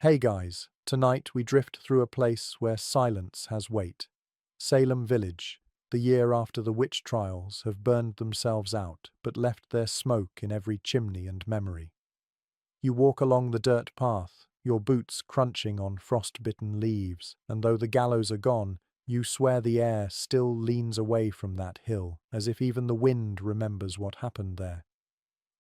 Hey guys, tonight we drift through a place where silence has weight. Salem Village, the year after the witch trials have burned themselves out but left their smoke in every chimney and memory. You walk along the dirt path, your boots crunching on frost-bitten leaves, and though the gallows are gone, you swear the air still leans away from that hill, as if even the wind remembers what happened there.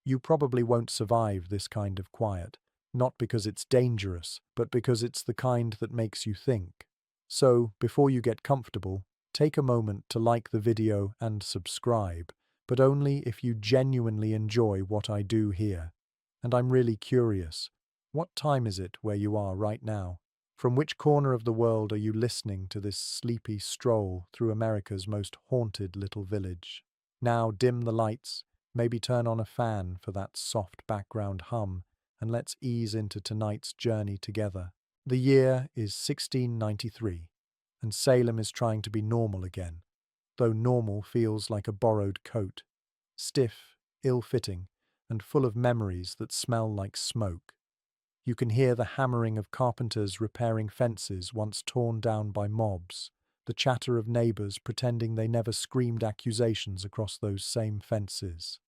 You probably won't survive this kind of quiet, not because it's dangerous, but because it's the kind that makes you think. So, before you get comfortable, take a moment to like the video and subscribe, but only if you genuinely enjoy what I do here. And I'm really curious, what time is it where you are right now? From which corner of the world are you listening to this sleepy stroll through America's most haunted little village? Now dim the lights, maybe turn on a fan for that soft background hum, and let's ease into tonight's journey together. The year is 1693, and Salem is trying to be normal again, though normal feels like a borrowed coat, stiff, ill-fitting, and full of memories that smell like smoke. You can hear the hammering of carpenters repairing fences once torn down by mobs, the chatter of neighbours pretending they never screamed accusations across those same fences.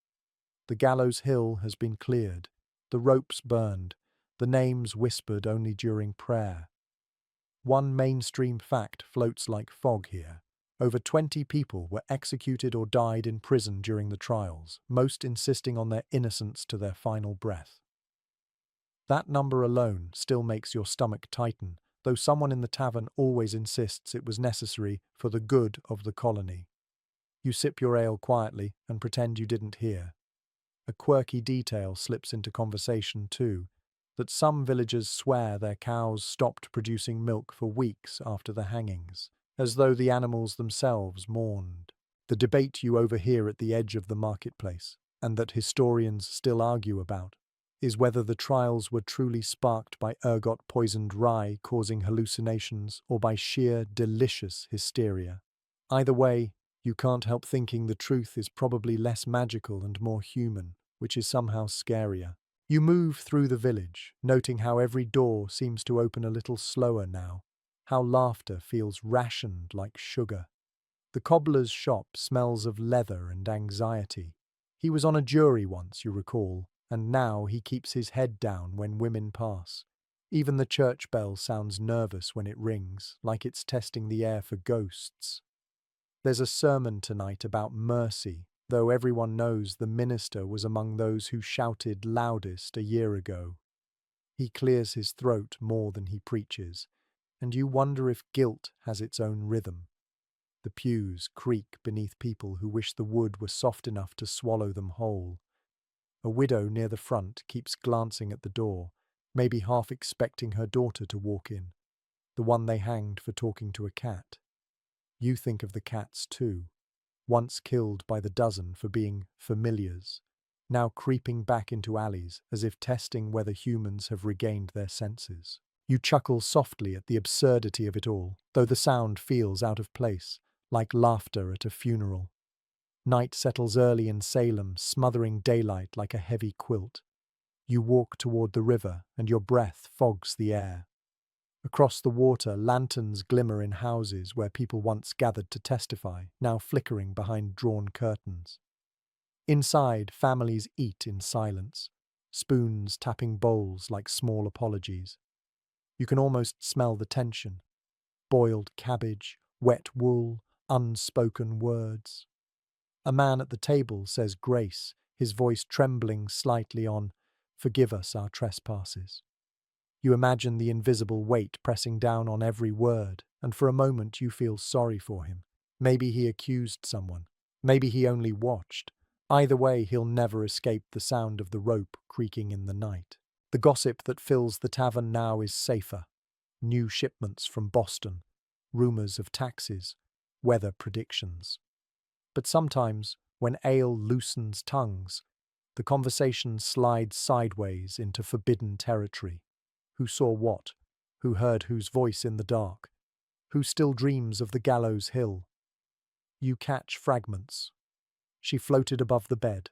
The gallows hill has been cleared, the ropes burned, the names whispered only during prayer. One mainstream fact floats like fog here. Over 20 people were executed or died in prison during the trials, most insisting on their innocence to their final breath. That number alone still makes your stomach tighten, though someone in the tavern always insists it was necessary for the good of the colony. You sip your ale quietly and pretend you didn't hear. A quirky detail slips into conversation too, that some villagers swear their cows stopped producing milk for weeks after the hangings, as though the animals themselves mourned. The debate you overhear at the edge of the marketplace, and that historians still argue about, is whether the trials were truly sparked by ergot-poisoned rye causing hallucinations or by sheer delicious hysteria. Either way, you can't help thinking the truth is probably less magical and more human, which is somehow scarier. You move through the village, noting how every door seems to open a little slower now, how laughter feels rationed like sugar. The cobbler's shop smells of leather and anxiety. He was on a jury once, you recall, and now he keeps his head down when women pass. Even the church bell sounds nervous when it rings, like it's testing the air for ghosts. There's a sermon tonight about mercy, though everyone knows the minister was among those who shouted loudest a year ago. He clears his throat more than he preaches, and you wonder if guilt has its own rhythm. The pews creak beneath people who wish the wood were soft enough to swallow them whole. A widow near the front keeps glancing at the door, maybe half expecting her daughter to walk in, the one they hanged for talking to a cat. You think of the cats too, once killed by the dozen for being familiars, now creeping back into alleys as if testing whether humans have regained their senses. You chuckle softly at the absurdity of it all, though the sound feels out of place, like laughter at a funeral. Night settles early in Salem, smothering daylight like a heavy quilt. You walk toward the river, and your breath fogs the air. Across the water, lanterns glimmer in houses where people once gathered to testify, now flickering behind drawn curtains. Inside, families eat in silence, spoons tapping bowls like small apologies. You can almost smell the tension. Boiled cabbage, wet wool, unspoken words. A man at the table says grace, his voice trembling slightly on, "Forgive us our trespasses." You imagine the invisible weight pressing down on every word, and for a moment you feel sorry for him. Maybe he accused someone. Maybe he only watched. Either way, he'll never escape the sound of the rope creaking in the night. The gossip that fills the tavern now is safer. New shipments from Boston, rumours of taxes, weather predictions. But sometimes, when ale loosens tongues, the conversation slides sideways into forbidden territory. Who saw what? Who heard whose voice in the dark? Who still dreams of the gallows hill? You catch fragments. She floated above the bed.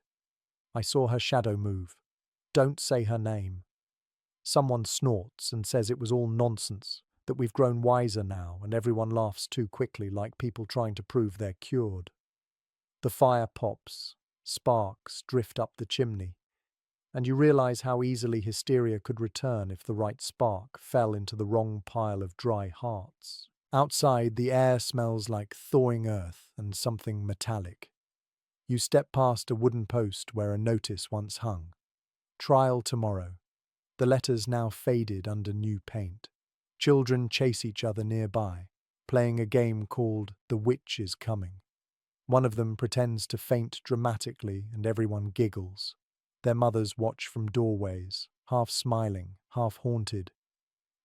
I saw her shadow move. Don't say her name. Someone snorts and says it was all nonsense, that we've grown wiser now, and everyone laughs too quickly, like people trying to prove they're cured. The fire pops, sparks drift up the chimney, and you realize how easily hysteria could return if the right spark fell into the wrong pile of dry hearts. Outside, the air smells like thawing earth and something metallic. You step past a wooden post where a notice once hung. Trial tomorrow. The letters now faded under new paint. Children chase each other nearby, playing a game called The Witch is Coming. One of them pretends to faint dramatically and everyone giggles. Their mothers watch from doorways, half smiling, half haunted.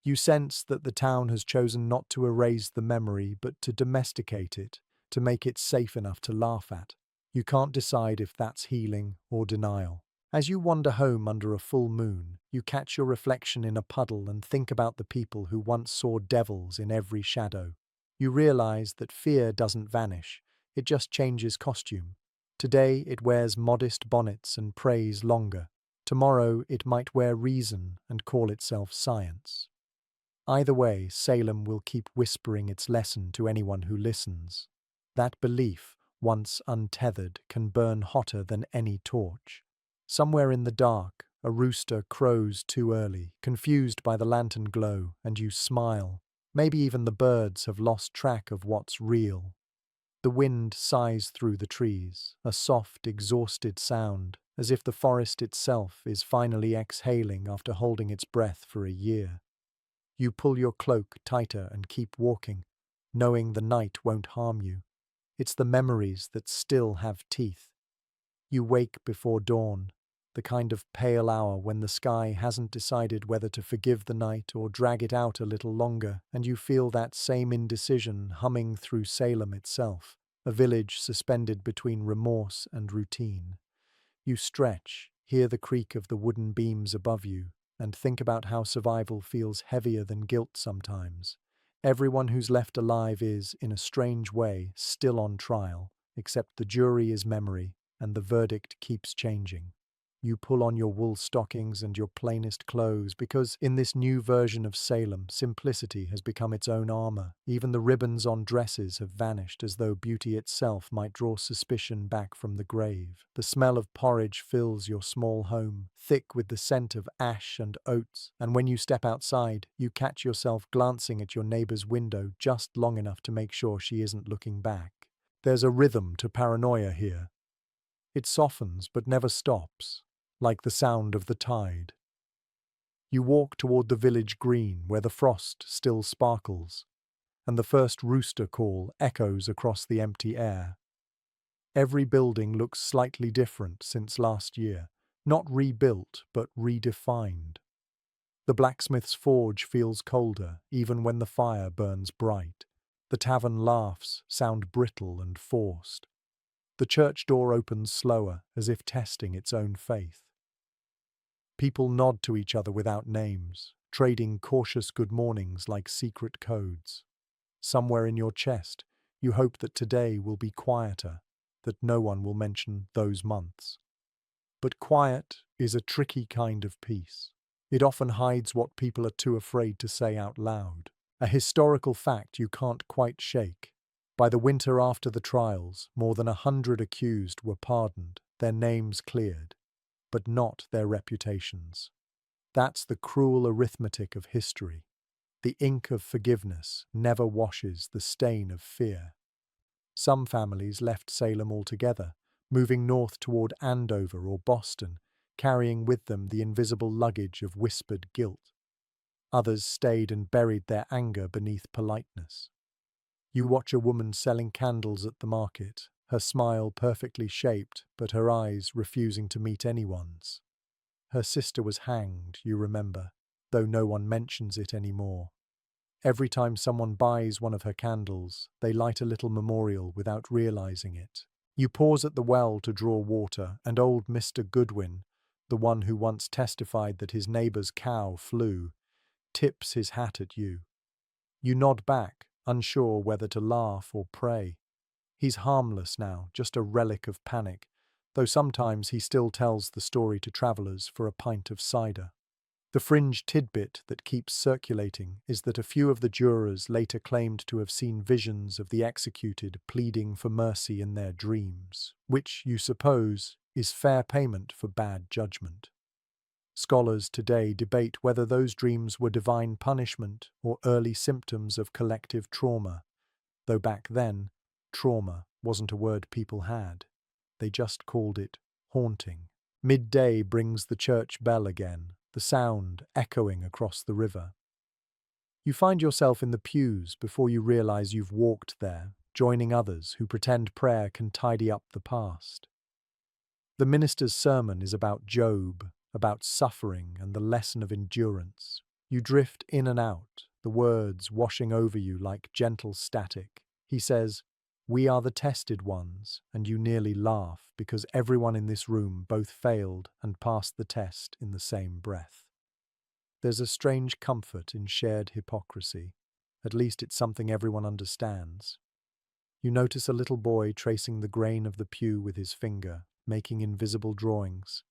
You sense that the town has chosen not to erase the memory but to domesticate it, to make it safe enough to laugh at. You can't decide if that's healing or denial. As you wander home under a full moon, you catch your reflection in a puddle and think about the people who once saw devils in every shadow. You realize that fear doesn't vanish, it just changes costume. Today it wears modest bonnets and prays longer. Tomorrow it might wear reason and call itself science. Either way, Salem will keep whispering its lesson to anyone who listens. That belief, once untethered, can burn hotter than any torch. Somewhere in the dark, a rooster crows too early, confused by the lantern glow, and you smile. Maybe even the birds have lost track of what's real. The wind sighs through the trees, a soft, exhausted sound, as if the forest itself is finally exhaling after holding its breath for a year. You pull your cloak tighter and keep walking, knowing the night won't harm you. It's the memories that still have teeth. You wake before dawn, the kind of pale hour when the sky hasn't decided whether to forgive the night or drag it out a little longer, and you feel that same indecision humming through Salem itself, a village suspended between remorse and routine. You stretch, hear the creak of the wooden beams above you, and think about how survival feels heavier than guilt sometimes. Everyone who's left alive is, in a strange way, still on trial, except the jury is memory, and the verdict keeps changing. You pull on your wool stockings and your plainest clothes because, in this new version of Salem, simplicity has become its own armor. Even the ribbons on dresses have vanished, as though beauty itself might draw suspicion back from the grave. The smell of porridge fills your small home, thick with the scent of ash and oats, and when you step outside, you catch yourself glancing at your neighbor's window just long enough to make sure she isn't looking back. There's a rhythm to paranoia here. It softens but never stops, like the sound of the tide. You walk toward the village green where the frost still sparkles, and the first rooster call echoes across the empty air. Every building looks slightly different since last year, not rebuilt but redefined. The blacksmith's forge feels colder even when the fire burns bright. The tavern laughs sound brittle and forced. The church door opens slower, as if testing its own faith. People nod to each other without names, trading cautious good mornings like secret codes. Somewhere in your chest, you hope that today will be quieter, that no one will mention those months. But quiet is a tricky kind of peace. It often hides what people are too afraid to say out loud. A historical fact you can't quite shake. By the winter after the trials, more than 100 accused were pardoned, their names cleared, but not their reputations. That's the cruel arithmetic of history. The ink of forgiveness never washes the stain of fear. Some families left Salem altogether, moving north toward Andover or Boston, carrying with them the invisible luggage of whispered guilt. Others stayed and buried their anger beneath politeness. You watch a woman selling candles at the market, her smile perfectly shaped, but her eyes refusing to meet anyone's. Her sister was hanged, you remember, though no one mentions it anymore. Every time someone buys one of her candles, they light a little memorial without realizing it. You pause at the well to draw water, and old Mr. Goodwin, the one who once testified that his neighbor's cow flew, tips his hat at you. You nod back, unsure whether to laugh or pray. He's harmless now, just a relic of panic, though sometimes he still tells the story to travelers for a pint of cider. The fringe tidbit that keeps circulating is that a few of the jurors later claimed to have seen visions of the executed pleading for mercy in their dreams, which, you suppose, is fair payment for bad judgment. Scholars today debate whether those dreams were divine punishment or early symptoms of collective trauma, though back then, trauma wasn't a word people had. They just called it haunting. Midday brings the church bell again, the sound echoing across the river. You find yourself in the pews before you realize you've walked there, joining others who pretend prayer can tidy up the past. The minister's sermon is about Job, about suffering and the lesson of endurance. You drift in and out, the words washing over you like gentle static. He says, "We are the tested ones," and you nearly laugh because everyone in this room both failed and passed the test in the same breath. There's a strange comfort in shared hypocrisy. At least it's something everyone understands. You notice a little boy tracing the grain of the pew with his finger, making invisible drawings.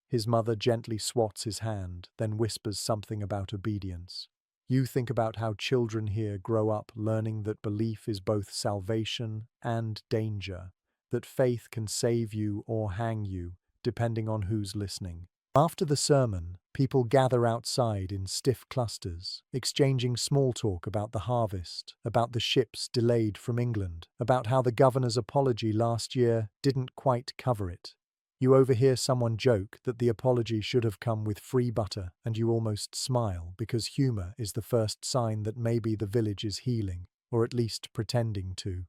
His mother gently swats his hand, then whispers something about obedience. You think about how children here grow up learning that belief is both salvation and danger, that faith can save you or hang you, depending on who's listening. After the sermon, people gather outside in stiff clusters, exchanging small talk about the harvest, about the ships delayed from England, about how the governor's apology last year didn't quite cover it. You overhear someone joke that the apology should have come with free butter, and you almost smile because humour is the first sign that maybe the village is healing, or at least pretending to.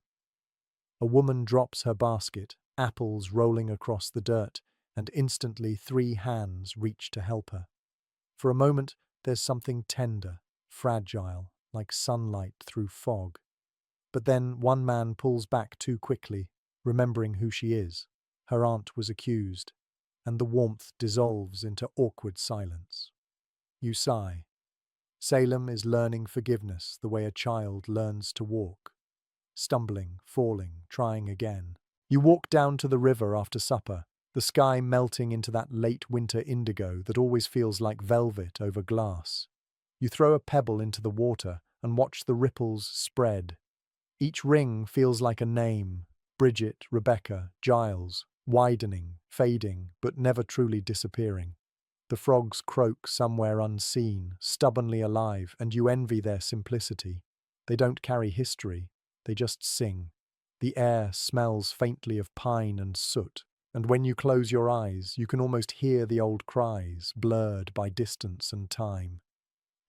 A woman drops her basket, apples rolling across the dirt, and instantly 3 hands reach to help her. For a moment, there's something tender, fragile, like sunlight through fog. But then one man pulls back too quickly, remembering who she is. Her aunt was accused, and the warmth dissolves into awkward silence. You sigh. Salem is learning forgiveness the way a child learns to walk. Stumbling, falling, trying again. You walk down to the river after supper, the sky melting into that late winter indigo that always feels like velvet over glass. You throw a pebble into the water and watch the ripples spread. Each ring feels like a name: Bridget, Rebecca, Giles, widening, fading, but never truly disappearing. The frogs croak somewhere unseen, stubbornly alive, and you envy their simplicity. They don't carry history, they just sing. The air smells faintly of pine and soot, and when you close your eyes, you can almost hear the old cries, blurred by distance and time.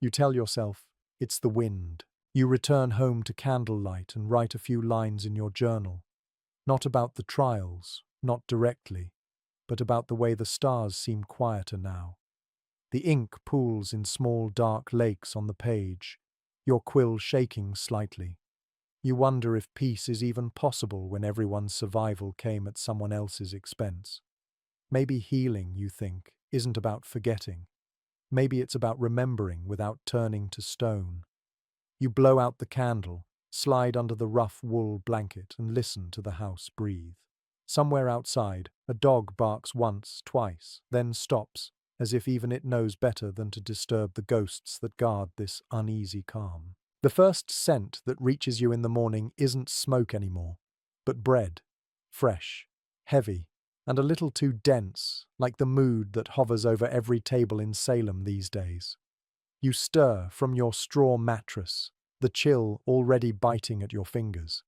You tell yourself, it's the wind. You return home to candlelight and write a few lines in your journal. Not about the trials, not directly, but about the way the stars seem quieter now. The ink pools in small dark lakes on the page, your quill shaking slightly. You wonder if peace is even possible when everyone's survival came at someone else's expense. Maybe healing, you think, isn't about forgetting. Maybe it's about remembering without turning to stone. You blow out the candle, slide under the rough wool blanket, and listen to the house breathe. Somewhere outside, a dog barks once, twice, then stops, as if even it knows better than to disturb the ghosts that guard this uneasy calm. The first scent that reaches you in the morning isn't smoke anymore, but bread, fresh, heavy, and a little too dense, like the mood that hovers over every table in Salem these days. You stir from your straw mattress, the chill already biting at your fingers.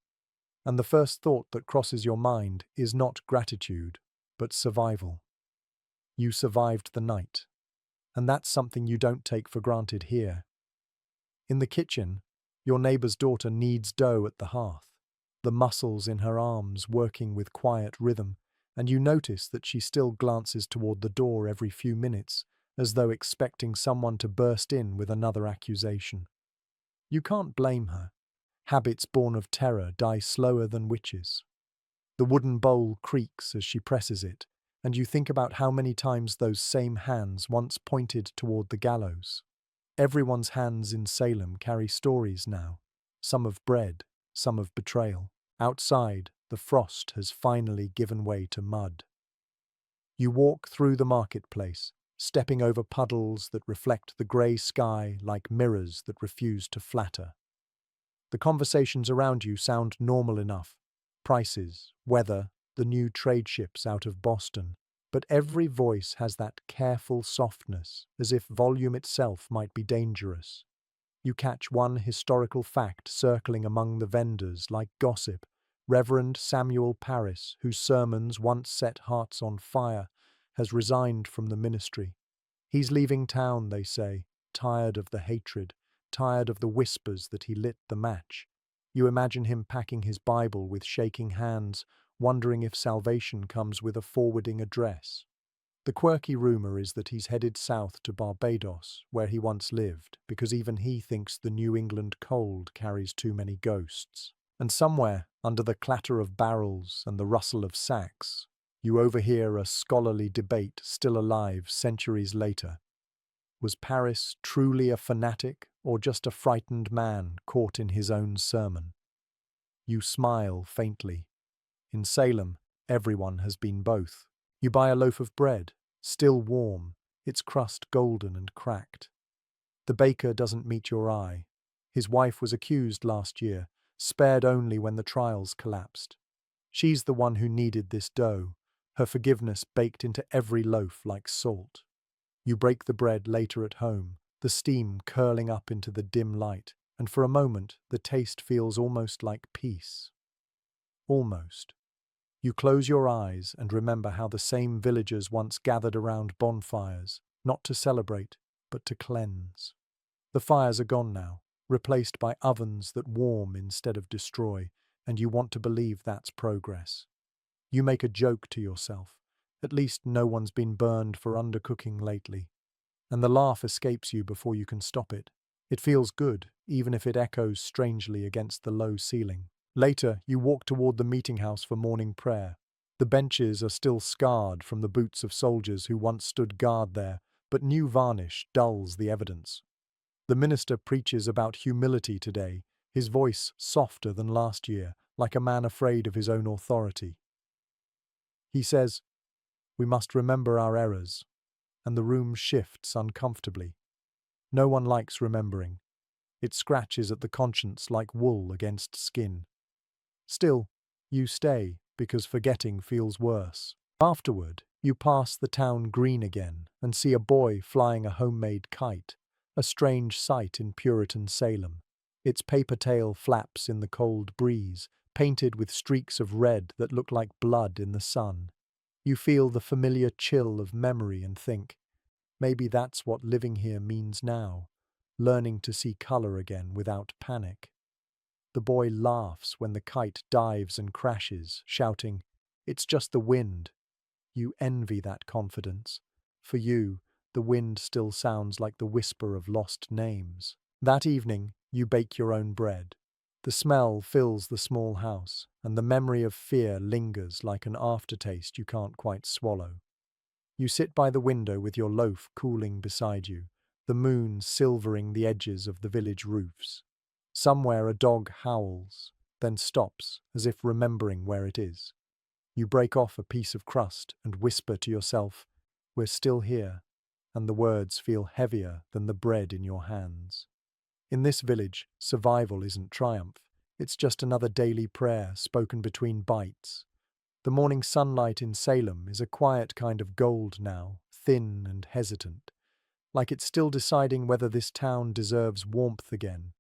And the first thought that crosses your mind is not gratitude, but survival. You survived the night, and that's something you don't take for granted here. In the kitchen, your neighbor's daughter kneads dough at the hearth, the muscles in her arms working with quiet rhythm, and you notice that she still glances toward the door every few minutes, as though expecting someone to burst in with another accusation. You can't blame her. Habits born of terror die slower than witches. The wooden bowl creaks as she presses it, and you think about how many times those same hands once pointed toward the gallows. Everyone's hands in Salem carry stories now, some of bread, some of betrayal. Outside, the frost has finally given way to mud. You walk through the marketplace, stepping over puddles that reflect the grey sky like mirrors that refuse to flatter. The conversations around you sound normal enough. Prices, weather, the new trade ships out of Boston. But every voice has that careful softness, as if volume itself might be dangerous. You catch one historical fact circling among the vendors like gossip. Reverend Samuel Parris, whose sermons once set hearts on fire, has resigned from the ministry. He's leaving town, they say, tired of the hatred, tired of the whispers that he lit the match. You imagine him packing his Bible with shaking hands, wondering if salvation comes with a forwarding address. The quirky rumor is that he's headed south to Barbados, where he once lived, because even he thinks the New England cold carries too many ghosts. And somewhere, under the clatter of barrels and the rustle of sacks, you overhear a scholarly debate still alive centuries later. Was Paris truly a fanatic or just a frightened man caught in his own sermon? You smile faintly. In Salem, everyone has been both. You buy a loaf of bread, still warm, its crust golden and cracked. The baker doesn't meet your eye. His wife was accused last year, spared only when the trials collapsed. She's the one who needed this dough, her forgiveness baked into every loaf like salt. You break the bread later at home, the steam curling up into the dim light, and for a moment the taste feels almost like peace. Almost. You close your eyes and remember how the same villagers once gathered around bonfires, not to celebrate, but to cleanse. The fires are gone now, replaced by ovens that warm instead of destroy, and you want to believe that's progress. You make a joke to yourself. At least no one's been burned for undercooking lately. And the laugh escapes you before you can stop it. It feels good, even if it echoes strangely against the low ceiling. Later, you walk toward the meeting house for morning prayer. The benches are still scarred from the boots of soldiers who once stood guard there, but new varnish dulls the evidence. The minister preaches about humility today, his voice softer than last year, like a man afraid of his own authority. He says, "We must remember our errors," and the room shifts uncomfortably. No one likes remembering. It scratches at the conscience like wool against skin. Still, you stay, because forgetting feels worse. Afterward, you pass the town green again and see a boy flying a homemade kite, a strange sight in Puritan Salem. Its paper tail flaps in the cold breeze, painted with streaks of red that look like blood in the sun. You feel the familiar chill of memory and think, maybe that's what living here means now, learning to see color again without panic. The boy laughs when the kite dives and crashes, shouting, "It's just the wind." You envy that confidence. For you, the wind still sounds like the whisper of lost names. That evening, you bake your own bread. The smell fills the small house, and the memory of fear lingers like an aftertaste you can't quite swallow. You sit by the window with your loaf cooling beside you, the moon silvering the edges of the village roofs. Somewhere a dog howls, then stops, as if remembering where it is. You break off a piece of crust and whisper to yourself, "We're still here," and the words feel heavier than the bread in your hands. In this village, survival isn't triumph. It's just another daily prayer spoken between bites. The morning sunlight in Salem is a quiet kind of gold now, thin and hesitant, like it's still deciding whether this town deserves warmth again.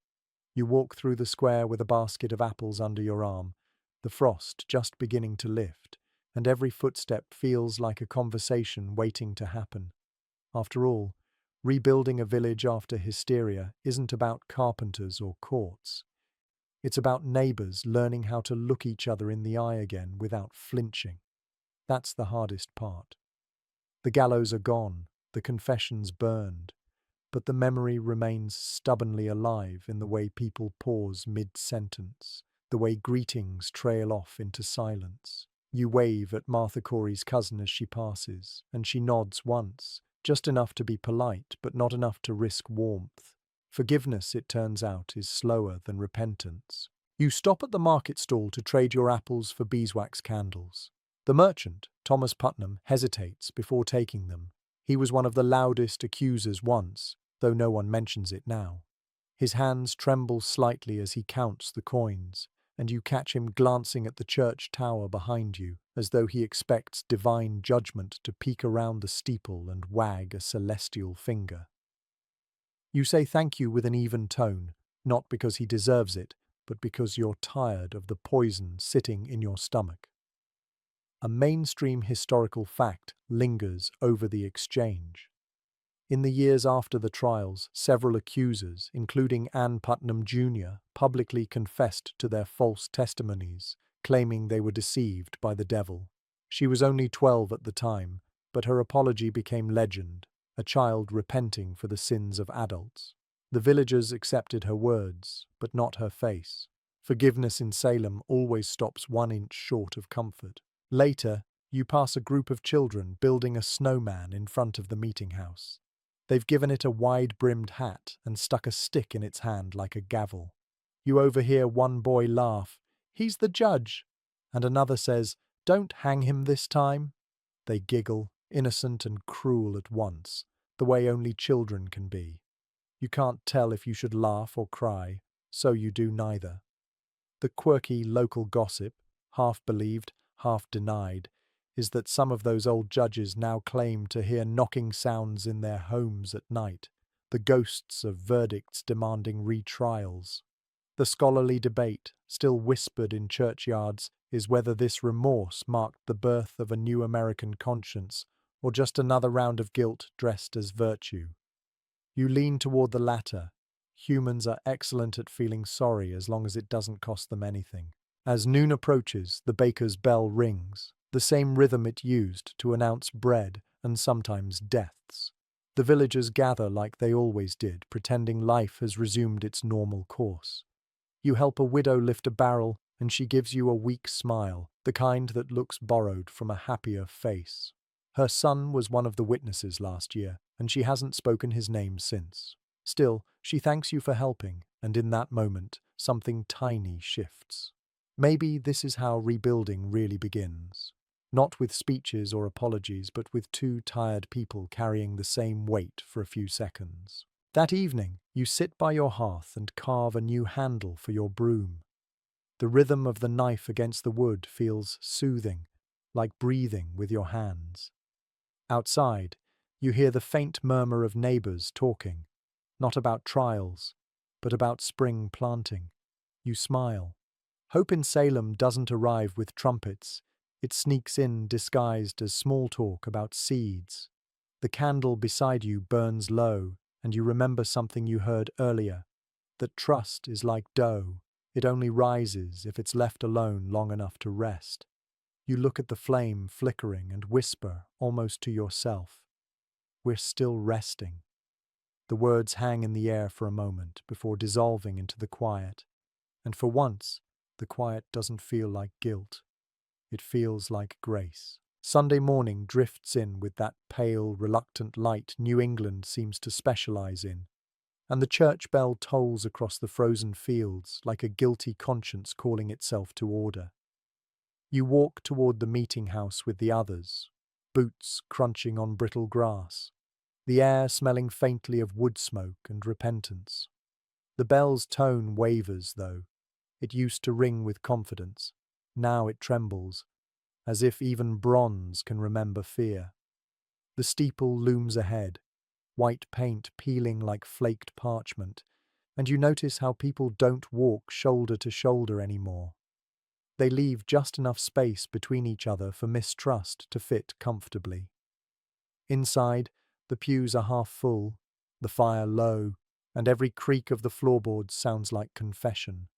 You walk through the square with a basket of apples under your arm, the frost just beginning to lift, and every footstep feels like a conversation waiting to happen. After all, rebuilding a village after hysteria isn't about carpenters or courts. It's about neighbors learning how to look each other in the eye again without flinching. That's the hardest part. The gallows are gone, the confessions burned, but the memory remains stubbornly alive in the way people pause mid-sentence, the way greetings trail off into silence. You wave at Martha Corey's cousin as she passes, and she nods once, just enough to be polite, but not enough to risk warmth. Forgiveness, it turns out, is slower than repentance. You stop at the market stall to trade your apples for beeswax candles. The merchant, Thomas Putnam, hesitates before taking them. He was one of the loudest accusers once, though no one mentions it now. His hands tremble slightly as he counts the coins, and you catch him glancing at the church tower behind you, as though he expects divine judgment to peek around the steeple and wag a celestial finger. You say thank you with an even tone, not because he deserves it, but because you're tired of the poison sitting in your stomach. A mainstream historical fact lingers over the exchange. In the years after the trials, several accusers, including Ann Putnam Jr., publicly confessed to their false testimonies, claiming they were deceived by the devil. She was only 12 at the time, but her apology became legend, a child repenting for the sins of adults. The villagers accepted her words, but not her face. Forgiveness in Salem always stops 1 inch short of comfort. Later, you pass a group of children building a snowman in front of the meeting house. They've given it a wide-brimmed hat and stuck a stick in its hand like a gavel. You overhear one boy laugh, "He's the judge," and another says, "Don't hang him this time." They giggle, innocent and cruel at once, the way only children can be. You can't tell if you should laugh or cry, so you do neither. The quirky local gossip, half believed, half denied, is that some of those old judges now claim to hear knocking sounds in their homes at night, the ghosts of verdicts demanding retrials. The scholarly debate, still whispered in churchyards, is whether this remorse marked the birth of a new American conscience or just another round of guilt dressed as virtue. You lean toward the latter. Humans are excellent at feeling sorry as long as it doesn't cost them anything. As noon approaches, the baker's bell rings, the same rhythm it used to announce bread and sometimes deaths. The villagers gather like they always did, pretending life has resumed its normal course. You help a widow lift a barrel, and she gives you a weak smile, the kind that looks borrowed from a happier face. Her son was one of the witnesses last year, and she hasn't spoken his name since. Still, she thanks you for helping, and in that moment, something tiny shifts. Maybe this is how rebuilding really begins. Not with speeches or apologies, but with two tired people carrying the same weight for a few seconds. That evening, you sit by your hearth and carve a new handle for your broom. The rhythm of the knife against the wood feels soothing, like breathing with your hands. Outside, you hear the faint murmur of neighbors talking, not about trials, but about spring planting. You smile. Hope in Salem doesn't arrive with trumpets. It sneaks in disguised as small talk about seeds. The candle beside you burns low, and you remember something you heard earlier, that trust is like dough. It only rises if it's left alone long enough to rest. You look at the flame flickering and whisper, almost to yourself, "We're still resting." The words hang in the air for a moment before dissolving into the quiet, and for once, the quiet doesn't feel like guilt. It feels like grace. Sunday morning drifts in with that pale, reluctant light New England seems to specialize in, and the church bell tolls across the frozen fields like a guilty conscience calling itself to order. You walk toward the meeting house with the others, boots crunching on brittle grass, the air smelling faintly of wood smoke and repentance. The bell's tone wavers, though. It used to ring with confidence. Now it trembles, as if even bronze can remember fear. The steeple looms ahead, white paint peeling like flaked parchment, and you notice how people don't walk shoulder to shoulder anymore. They leave just enough space between each other for mistrust to fit comfortably. Inside, the pews are half full, the fire low, and every creak of the floorboards sounds like confession.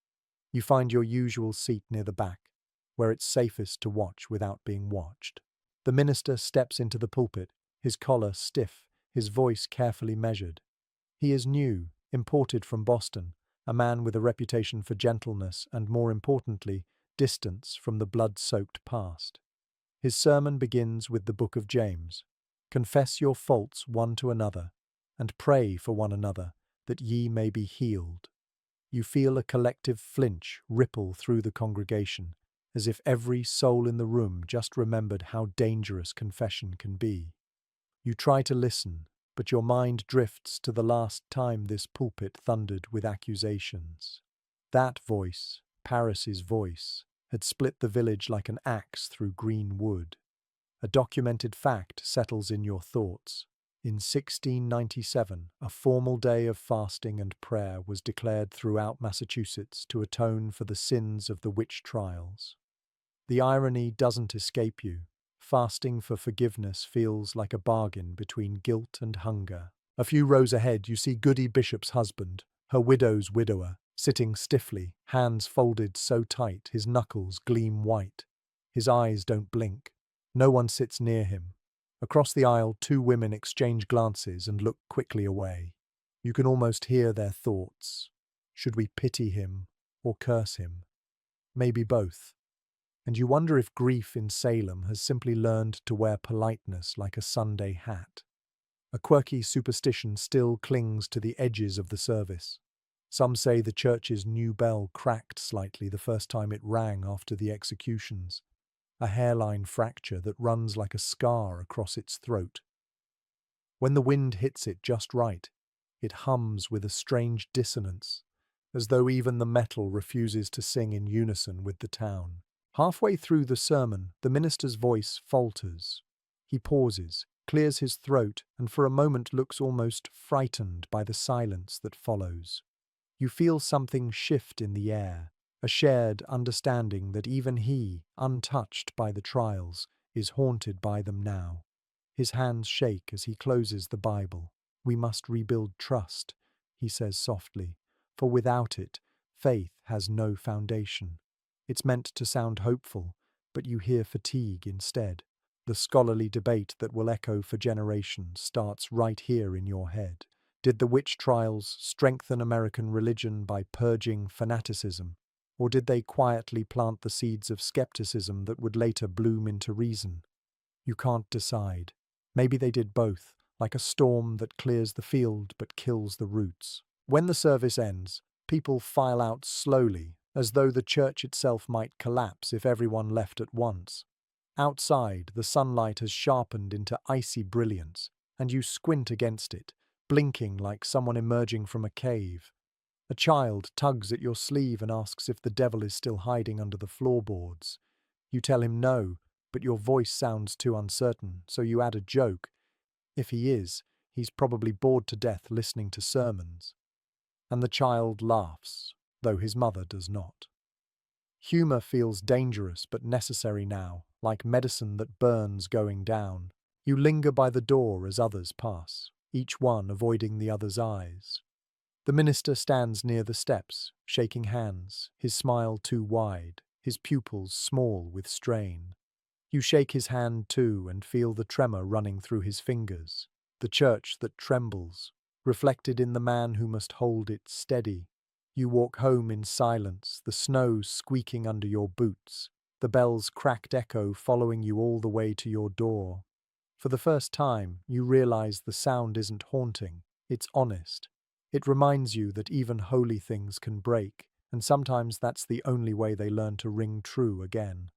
You find your usual seat near the back, where it's safest to watch without being watched. The minister steps into the pulpit, his collar stiff, his voice carefully measured. He is new, imported from Boston, a man with a reputation for gentleness and, more importantly, distance from the blood-soaked past. His sermon begins with the book of James. "Confess your faults one to another, and pray for one another, that ye may be healed." You feel a collective flinch ripple through the congregation, as if every soul in the room just remembered how dangerous confession can be. You try to listen, but your mind drifts to the last time this pulpit thundered with accusations. That voice, Paris's voice, had split the village like an axe through green wood. A documented fact settles in your thoughts. In 1697, a formal day of fasting and prayer was declared throughout Massachusetts to atone for the sins of the witch trials. The irony doesn't escape you. Fasting for forgiveness feels like a bargain between guilt and hunger. A few rows ahead, you see Goody Bishop's husband, her widow's widower, sitting stiffly, hands folded so tight his knuckles gleam white. His eyes don't blink. No one sits near him. Across the aisle, two women exchange glances and look quickly away. You can almost hear their thoughts. Should we pity him or curse him? Maybe both. And you wonder if grief in Salem has simply learned to wear politeness like a Sunday hat. A quirky superstition still clings to the edges of the service. Some say the church's new bell cracked slightly the first time it rang after the executions, a hairline fracture that runs like a scar across its throat. When the wind hits it just right, it hums with a strange dissonance, as though even the metal refuses to sing in unison with the town. Halfway through the sermon, the minister's voice falters. He pauses, clears his throat, and for a moment looks almost frightened by the silence that follows. You feel something shift in the air, a shared understanding that even he, untouched by the trials, is haunted by them now. His hands shake as he closes the Bible. "We must rebuild trust," he says softly, "for without it, faith has no foundation." It's meant to sound hopeful, but you hear fatigue instead. The scholarly debate that will echo for generations starts right here in your head. Did the witch trials strengthen American religion by purging fanaticism, or did they quietly plant the seeds of skepticism that would later bloom into reason? You can't decide. Maybe they did both, like a storm that clears the field but kills the roots. When the service ends, people file out slowly, as though the church itself might collapse if everyone left at once. Outside, the sunlight has sharpened into icy brilliance, and you squint against it, blinking like someone emerging from a cave. A child tugs at your sleeve and asks if the devil is still hiding under the floorboards. You tell him no, but your voice sounds too uncertain, so you add a joke. If he is, he's probably bored to death listening to sermons. And the child laughs, though his mother does not. Humor feels dangerous but necessary now, like medicine that burns going down. You linger by the door as others pass, each one avoiding the other's eyes. The minister stands near the steps, shaking hands, his smile too wide, his pupils small with strain. You shake his hand too and feel the tremor running through his fingers, the church that trembles, reflected in the man who must hold it steady. You walk home in silence, the snow squeaking under your boots, the bell's cracked echo following you all the way to your door. For the first time, you realize the sound isn't haunting, it's honest. It reminds you that even holy things can break, and sometimes that's the only way they learn to ring true again.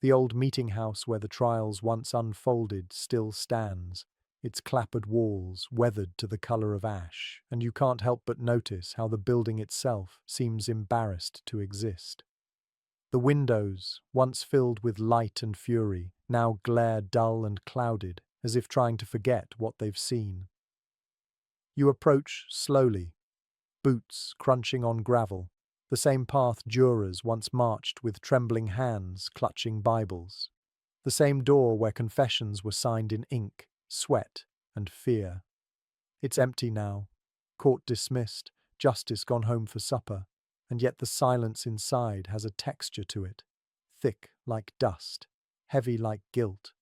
The old meeting house where the trials once unfolded still stands, its clappered walls weathered to the color of ash, and you can't help but notice how the building itself seems embarrassed to exist. The windows, once filled with light and fury, now glare dull and clouded, as if trying to forget what they've seen. You approach slowly, boots crunching on gravel, the same path jurors once marched with trembling hands clutching Bibles, the same door where confessions were signed in ink, sweat, and fear. It's empty now, court dismissed, justice gone home for supper, and yet the silence inside has a texture to it, thick like dust, heavy like guilt.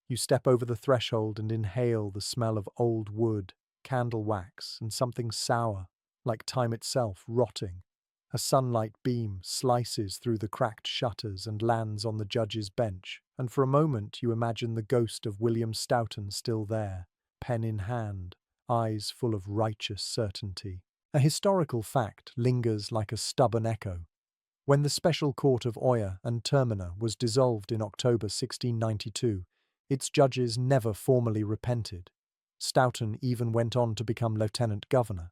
You step over the threshold and inhale the smell of old wood, candle wax, and something sour, like time itself rotting. A sunlight beam slices through the cracked shutters and lands on the judge's bench, and for a moment you imagine the ghost of William Stoughton still there, pen in hand, eyes full of righteous certainty. A historical fact lingers like a stubborn echo. When the Special Court of Oyer and Terminer was dissolved in October 1692, Its judges never formally repented. Stoughton even went on to become lieutenant governor.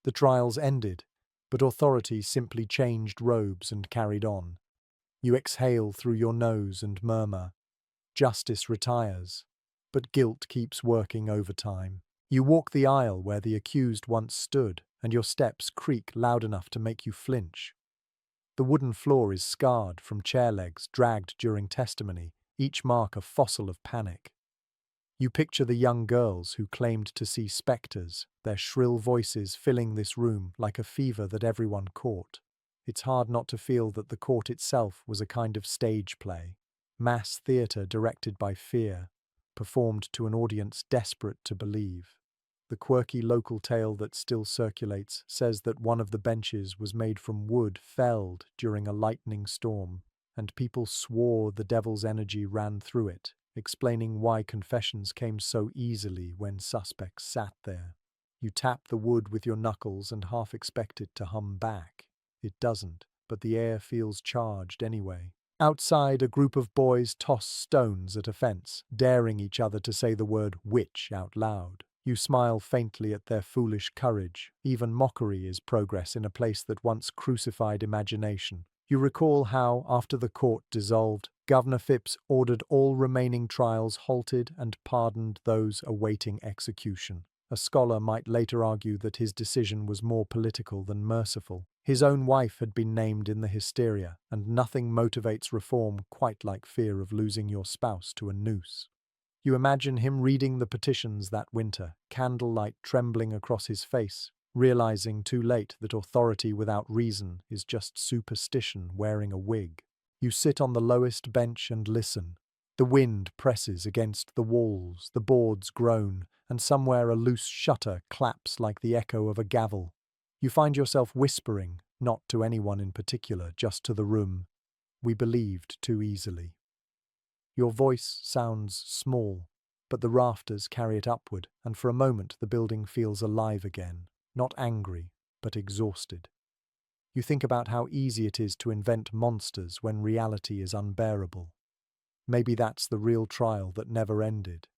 The trials ended, but authority simply changed robes and carried on. You exhale through your nose and murmur, "Justice retires," but guilt keeps working overtime. You walk the aisle where the accused once stood, and your steps creak loud enough to make you flinch. The wooden floor is scarred from chair legs dragged during testimony, each mark a fossil of panic. You picture the young girls who claimed to see spectres, their shrill voices filling this room like a fever that everyone caught. It's hard not to feel that the court itself was a kind of stage play, mass theatre directed by fear, performed to an audience desperate to believe. The quirky local tale that still circulates says that one of the benches was made from wood felled during a lightning storm, and people swore the devil's energy ran through it, explaining why confessions came so easily when suspects sat there. You tap the wood with your knuckles and half expect it to hum back. It doesn't, but the air feels charged anyway. Outside, a group of boys toss stones at a fence, daring each other to say the word witch out loud. You smile faintly at their foolish courage. Even mockery is progress in a place that once crucified imagination. You recall how, after the court dissolved, Governor Phipps ordered all remaining trials halted and pardoned those awaiting execution. A scholar might later argue that his decision was more political than merciful. His own wife had been named in the hysteria, and nothing motivates reform quite like fear of losing your spouse to a noose. You imagine him reading the petitions that winter, candlelight trembling across his face, realizing too late that authority without reason is just superstition wearing a wig. You sit on the lowest bench and listen. The wind presses against the walls, the boards groan, and somewhere a loose shutter claps like the echo of a gavel. You find yourself whispering, not to anyone in particular, just to the room, "We believed too easily." Your voice sounds small, but the rafters carry it upward, and for a moment the building feels alive again, not angry, but exhausted. You think about how easy it is to invent monsters when reality is unbearable. Maybe that's the real trial that never ended.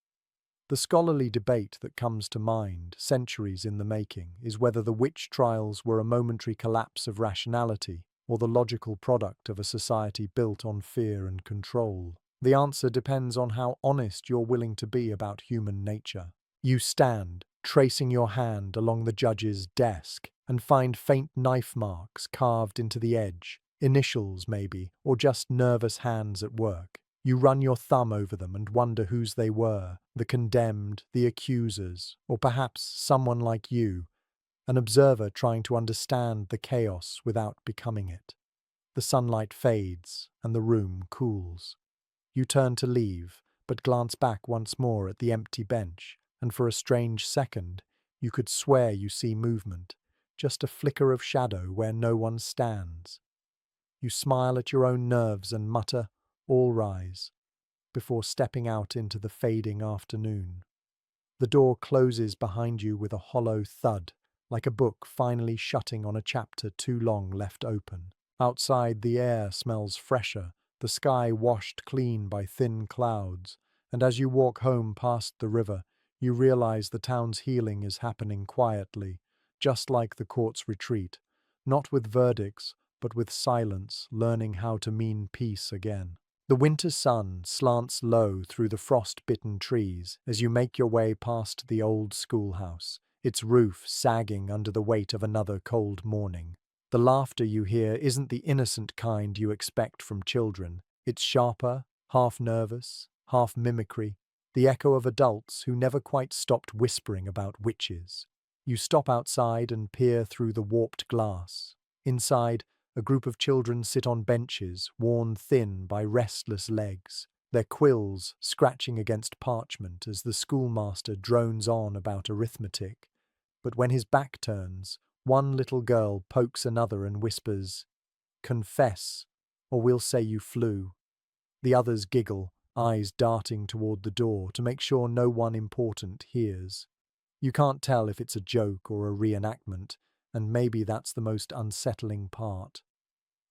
The scholarly debate that comes to mind, centuries in the making, is whether the witch trials were a momentary collapse of rationality or the logical product of a society built on fear and control. The answer depends on how honest you're willing to be about human nature. You stand, tracing your hand along the judge's desk, and find faint knife marks carved into the edge, initials maybe, or just nervous hands at work. You run your thumb over them and wonder whose they were, the condemned, the accusers, or perhaps someone like you, an observer trying to understand the chaos without becoming it. The sunlight fades, and the room cools. You turn to leave, but glance back once more at the empty bench, and for a strange second, you could swear you see movement, just a flicker of shadow where no one stands. You smile at your own nerves and mutter, "All rise," before stepping out into the fading afternoon. The door closes behind you with a hollow thud, like a book finally shutting on a chapter too long left open. Outside, the air smells fresher, the sky washed clean by thin clouds, and as you walk home past the river, you realize the town's healing is happening quietly, just like the court's retreat, not with verdicts, but with silence, learning how to mean peace again. The winter sun slants low through the frost-bitten trees as you make your way past the old schoolhouse, its roof sagging under the weight of another cold morning. The laughter you hear isn't the innocent kind you expect from children. It's sharper, half nervous, half mimicry, the echo of adults who never quite stopped whispering about witches. You stop outside and peer through the warped glass. Inside, a group of children sit on benches, worn thin by restless legs, their quills scratching against parchment as the schoolmaster drones on about arithmetic. But when his back turns, one little girl pokes another and whispers, "Confess, or we'll say you flew." The others giggle, eyes darting toward the door to make sure no one important hears. You can't tell if it's a joke or a reenactment, and maybe that's the most unsettling part.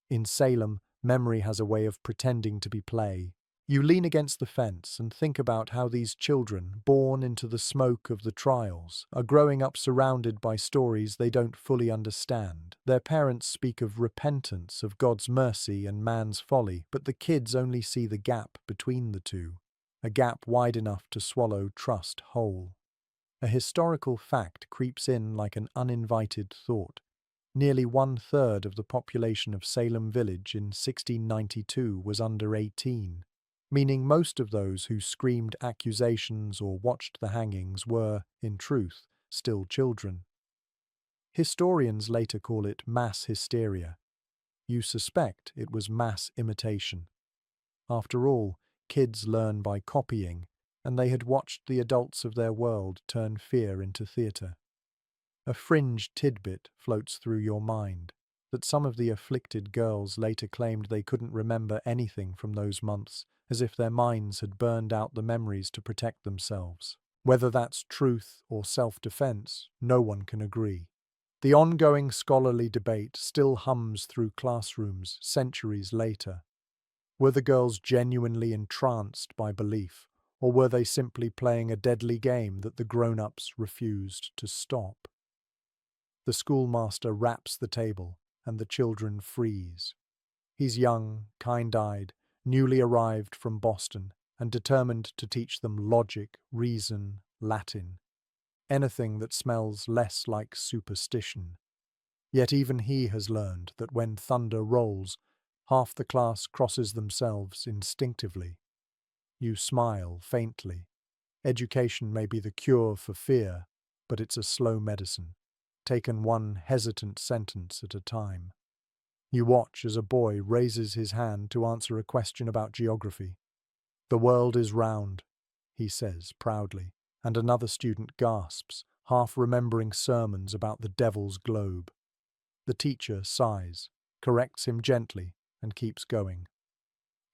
In Salem, memory has a way of pretending to be play. You lean against the fence and think about how these children, born into the smoke of the trials, are growing up surrounded by stories they don't fully understand. Their parents speak of repentance, of God's mercy and man's folly, but the kids only see the gap between the two, a gap wide enough to swallow trust whole. A historical fact creeps in like an uninvited thought. Nearly 1/3 of the population of Salem village in 1692 was under 18. Meaning most of those who screamed accusations or watched the hangings were, in truth, still children. Historians later call it mass hysteria. You suspect it was mass imitation. After all, kids learn by copying, and they had watched the adults of their world turn fear into theatre. A fringe tidbit floats through your mind that some of the afflicted girls later claimed they couldn't remember anything from those months, as if their minds had burned out the memories to protect themselves. Whether that's truth or self-defense, no one can agree. The ongoing scholarly debate still hums through classrooms centuries later. Were the girls genuinely entranced by belief, or were they simply playing a deadly game that the grown-ups refused to stop? The schoolmaster raps the table, and the children freeze. He's young, kind-eyed, newly arrived from Boston, and determined to teach them logic, reason, Latin, anything that smells less like superstition. Yet even he has learned that when thunder rolls, half the class crosses themselves instinctively. You smile faintly. Education may be the cure for fear, but it's a slow medicine, taken one hesitant sentence at a time. You watch as a boy raises his hand to answer a question about geography. "The world is round," he says proudly, and another student gasps, half remembering sermons about the devil's globe. The teacher sighs, corrects him gently, and keeps going.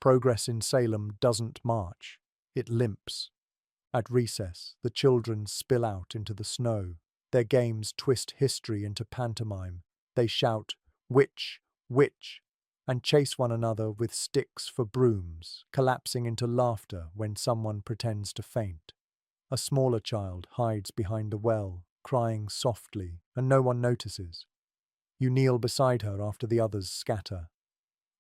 Progress in Salem doesn't march, it limps. At recess, the children spill out into the snow. Their games twist history into pantomime. They shout, "Witch, witch," and chase one another with sticks for brooms, collapsing into laughter when someone pretends to faint. A smaller child hides behind a well, crying softly, and no one notices. You kneel beside her after the others scatter.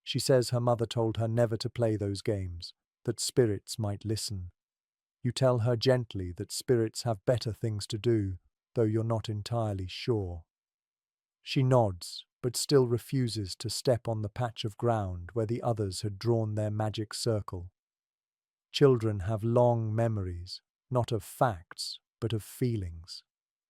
She says her mother told her never to play those games, that spirits might listen. You tell her gently that spirits have better things to do, though you're not entirely sure. She nods, but still refuses to step on the patch of ground where the others had drawn their magic circle. Children have long memories, not of facts, but of feelings.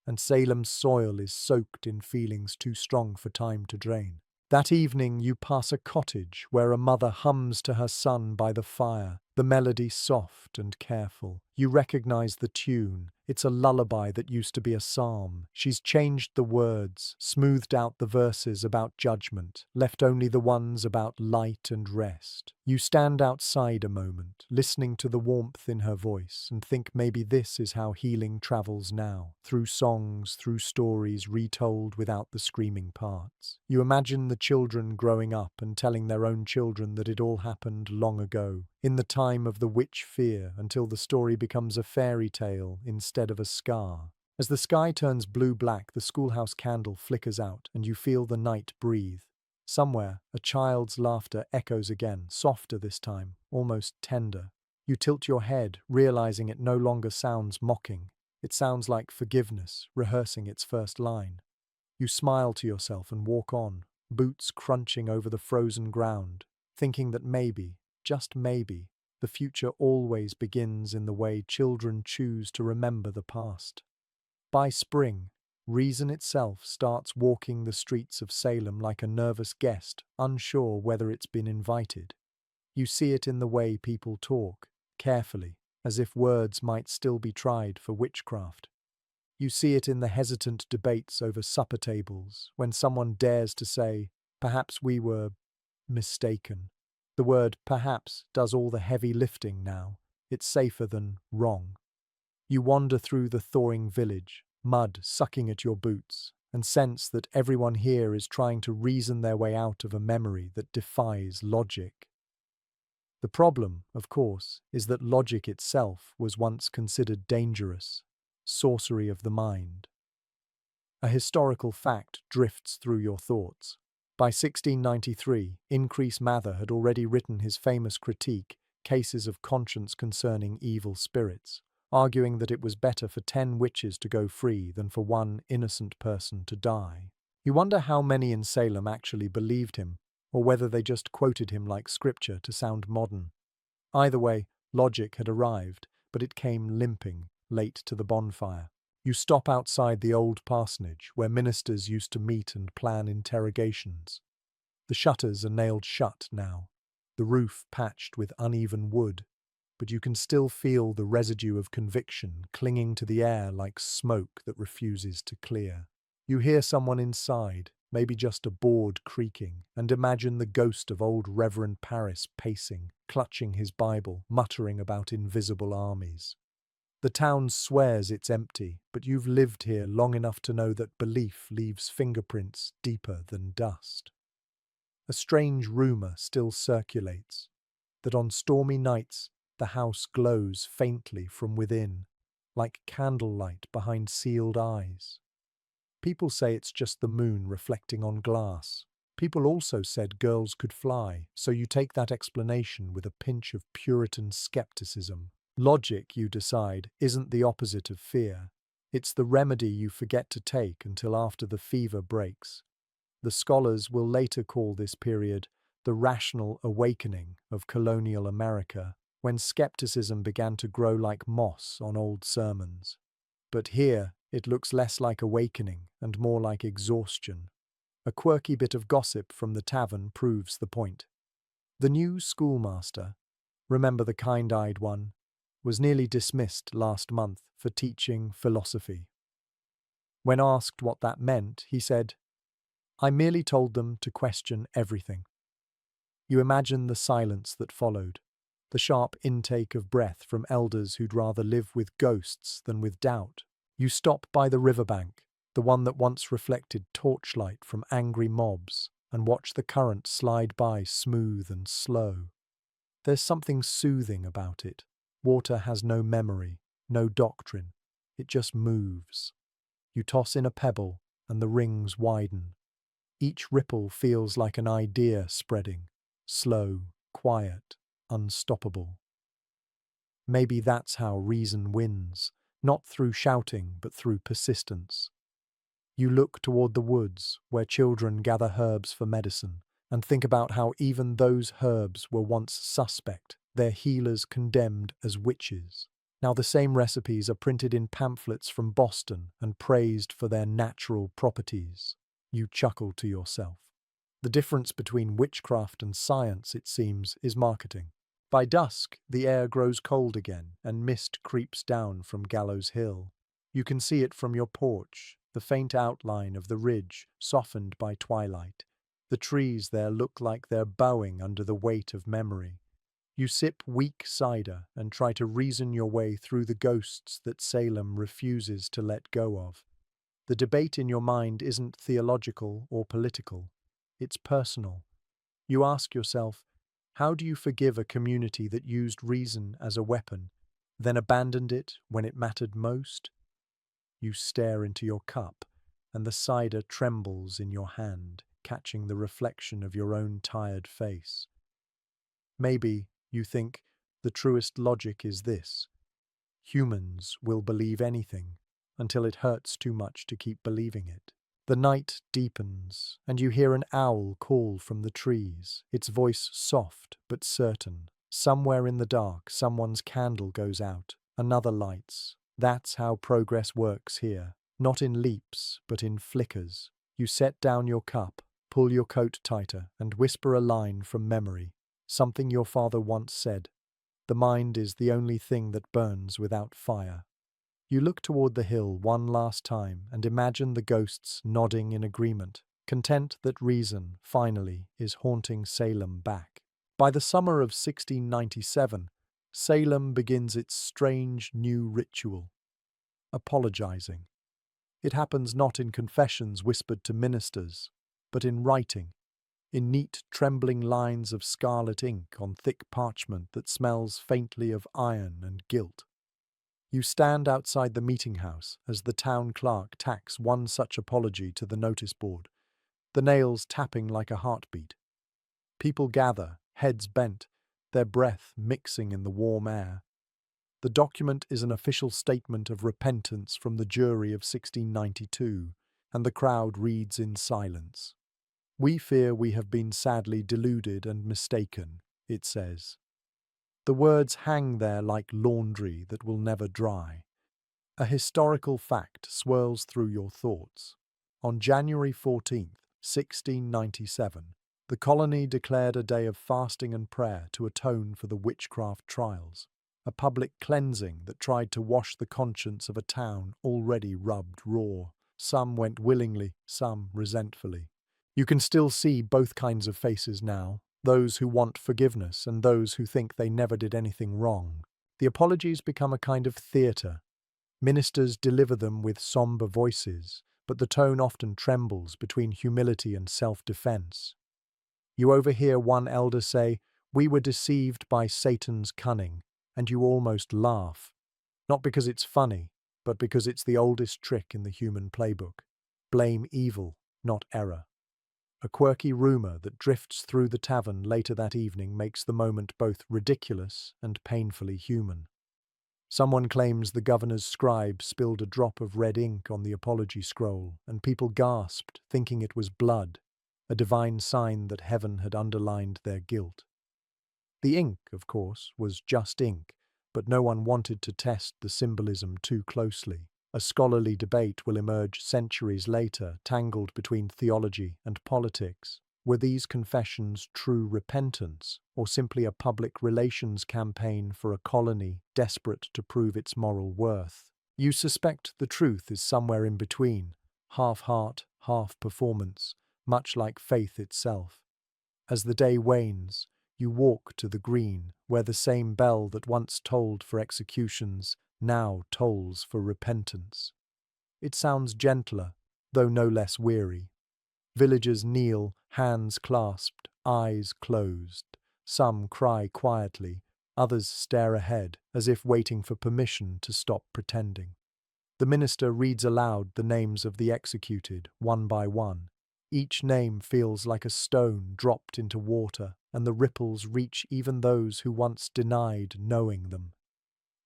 And Salem's soil is soaked in feelings too strong for time to drain. That evening you pass a cottage where a mother hums to her son by the fire, the melody soft and careful. You recognize the tune. It's a lullaby that used to be a psalm. She's changed the words, smoothed out the verses about judgment, left only the ones about light and rest. You stand outside a moment, listening to the warmth in her voice, and think maybe this is how healing travels now, through songs, through stories retold without the screaming parts. You imagine the children growing up and telling their own children that it all happened long ago, in the time of the witch fear, until the story becomes a fairy tale instead of a scar. As the sky turns blue-black, the schoolhouse candle flickers out, and you feel the night breathe. Somewhere, a child's laughter echoes again, softer this time, almost tender. You tilt your head, realizing it no longer sounds mocking. It sounds like forgiveness, rehearsing its first line. You smile to yourself and walk on, boots crunching over the frozen ground, thinking that maybe, just maybe, the future always begins in the way children choose to remember the past. By spring, reason itself starts walking the streets of Salem like a nervous guest, unsure whether it's been invited. You see it in the way people talk, carefully, as if words might still be tried for witchcraft. You see it in the hesitant debates over supper tables, when someone dares to say, "Perhaps we were mistaken." The word "perhaps" does all the heavy lifting now. It's safer than "wrong." You wander through the thawing village, mud sucking at your boots, and sense that everyone here is trying to reason their way out of a memory that defies logic. The problem, of course, is that logic itself was once considered dangerous, sorcery of the mind. A historical fact drifts through your thoughts. By 1693, Increase Mather had already written his famous critique, Cases of Conscience Concerning Evil Spirits, arguing that it was better for 10 witches to go free than for one innocent person to die. You wonder how many in Salem actually believed him, or whether they just quoted him like scripture to sound modern. Either way, logic had arrived, but it came limping, late to the bonfire. You stop outside the old parsonage, where ministers used to meet and plan interrogations. The shutters are nailed shut now, the roof patched with uneven wood, but you can still feel the residue of conviction clinging to the air like smoke that refuses to clear. You hear someone inside, maybe just a board creaking, and imagine the ghost of old Reverend Paris pacing, clutching his Bible, muttering about invisible armies. The town swears it's empty, but you've lived here long enough to know that belief leaves fingerprints deeper than dust. A strange rumor still circulates, that on stormy nights the house glows faintly from within, like candlelight behind sealed eyes. People say it's just the moon reflecting on glass. People also said girls could fly, so you take that explanation with a pinch of Puritan skepticism. Logic, you decide, isn't the opposite of fear. It's the remedy you forget to take until after the fever breaks. The scholars will later call this period the rational awakening of colonial America, when skepticism began to grow like moss on old sermons. But here, it looks less like awakening and more like exhaustion. A quirky bit of gossip from the tavern proves the point. The new schoolmaster, remember the kind-eyed one, was nearly dismissed last month for teaching philosophy. When asked what that meant, he said, "I merely told them to question everything." You imagine the silence that followed, the sharp intake of breath from elders who'd rather live with ghosts than with doubt. You stop by the riverbank, the one that once reflected torchlight from angry mobs, and watch the current slide by smooth and slow. There's something soothing about it. Water has no memory, no doctrine. It just moves. You toss in a pebble, and the rings widen. Each ripple feels like an idea spreading, slow, quiet, unstoppable. Maybe that's how reason wins, not through shouting, but through persistence. You look toward the woods, where children gather herbs for medicine, and think about how even those herbs were once suspect, their healers condemned as witches. Now the same recipes are printed in pamphlets from Boston and praised for their natural properties. You chuckle to yourself. The difference between witchcraft and science, it seems, is marketing. By dusk, the air grows cold again, and mist creeps down from Gallows Hill. You can see it from your porch, the faint outline of the ridge, softened by twilight. The trees there look like they're bowing under the weight of memory. You sip weak cider and try to reason your way through the ghosts that Salem refuses to let go of. The debate in your mind isn't theological or political. It's personal. You ask yourself, how do you forgive a community that used reason as a weapon, then abandoned it when it mattered most? You stare into your cup, and the cider trembles in your hand, catching the reflection of your own tired face. Maybe, you think, the truest logic is this: humans will believe anything until it hurts too much to keep believing it. The night deepens, and you hear an owl call from the trees, its voice soft but certain. Somewhere in the dark, someone's candle goes out, another lights. That's how progress works here, not in leaps, but in flickers. You set down your cup, pull your coat tighter, and whisper a line from memory, something your father once said. The mind is the only thing that burns without fire. You look toward the hill one last time and imagine the ghosts nodding in agreement, content that reason, finally, is haunting Salem back. By the summer of 1697, Salem begins its strange new ritual: apologizing. It happens not in confessions whispered to ministers, but in writing, in neat, trembling lines of scarlet ink on thick parchment that smells faintly of iron and gilt. You stand outside the meeting house as the town clerk tacks one such apology to the notice board, the nails tapping like a heartbeat. People gather, heads bent, their breath mixing in the warm air. The document is an official statement of repentance from the jury of 1692, and the crowd reads in silence. "We fear we have been sadly deluded and mistaken," it says. The words hang there like laundry that will never dry. A historical fact swirls through your thoughts. On January 14th, 1697, the colony declared a day of fasting and prayer to atone for the witchcraft trials, a public cleansing that tried to wash the conscience of a town already rubbed raw. Some went willingly, some resentfully. You can still see both kinds of faces now, those who want forgiveness and those who think they never did anything wrong. The apologies become a kind of theatre. Ministers deliver them with sombre voices, but the tone often trembles between humility and self-defense. You overhear one elder say, "We were deceived by Satan's cunning," and you almost laugh. Not because it's funny, but because it's the oldest trick in the human playbook. Blame evil, not error. A quirky rumour that drifts through the tavern later that evening makes the moment both ridiculous and painfully human. Someone claims the governor's scribe spilled a drop of red ink on the apology scroll, and people gasped, thinking it was blood, a divine sign that heaven had underlined their guilt. The ink, of course, was just ink, but no one wanted to test the symbolism too closely. A scholarly debate will emerge centuries later, tangled between theology and politics. Were these confessions true repentance, or simply a public relations campaign for a colony desperate to prove its moral worth? You suspect the truth is somewhere in between, half heart, half performance, much like faith itself. As the day wanes, you walk to the green, where the same bell that once tolled for executions now tolls for repentance. It sounds gentler, though no less weary. Villagers kneel, hands clasped, eyes closed. Some cry quietly, others stare ahead, as if waiting for permission to stop pretending. The minister reads aloud the names of the executed, one by one. Each name feels like a stone dropped into water, and the ripples reach even those who once denied knowing them.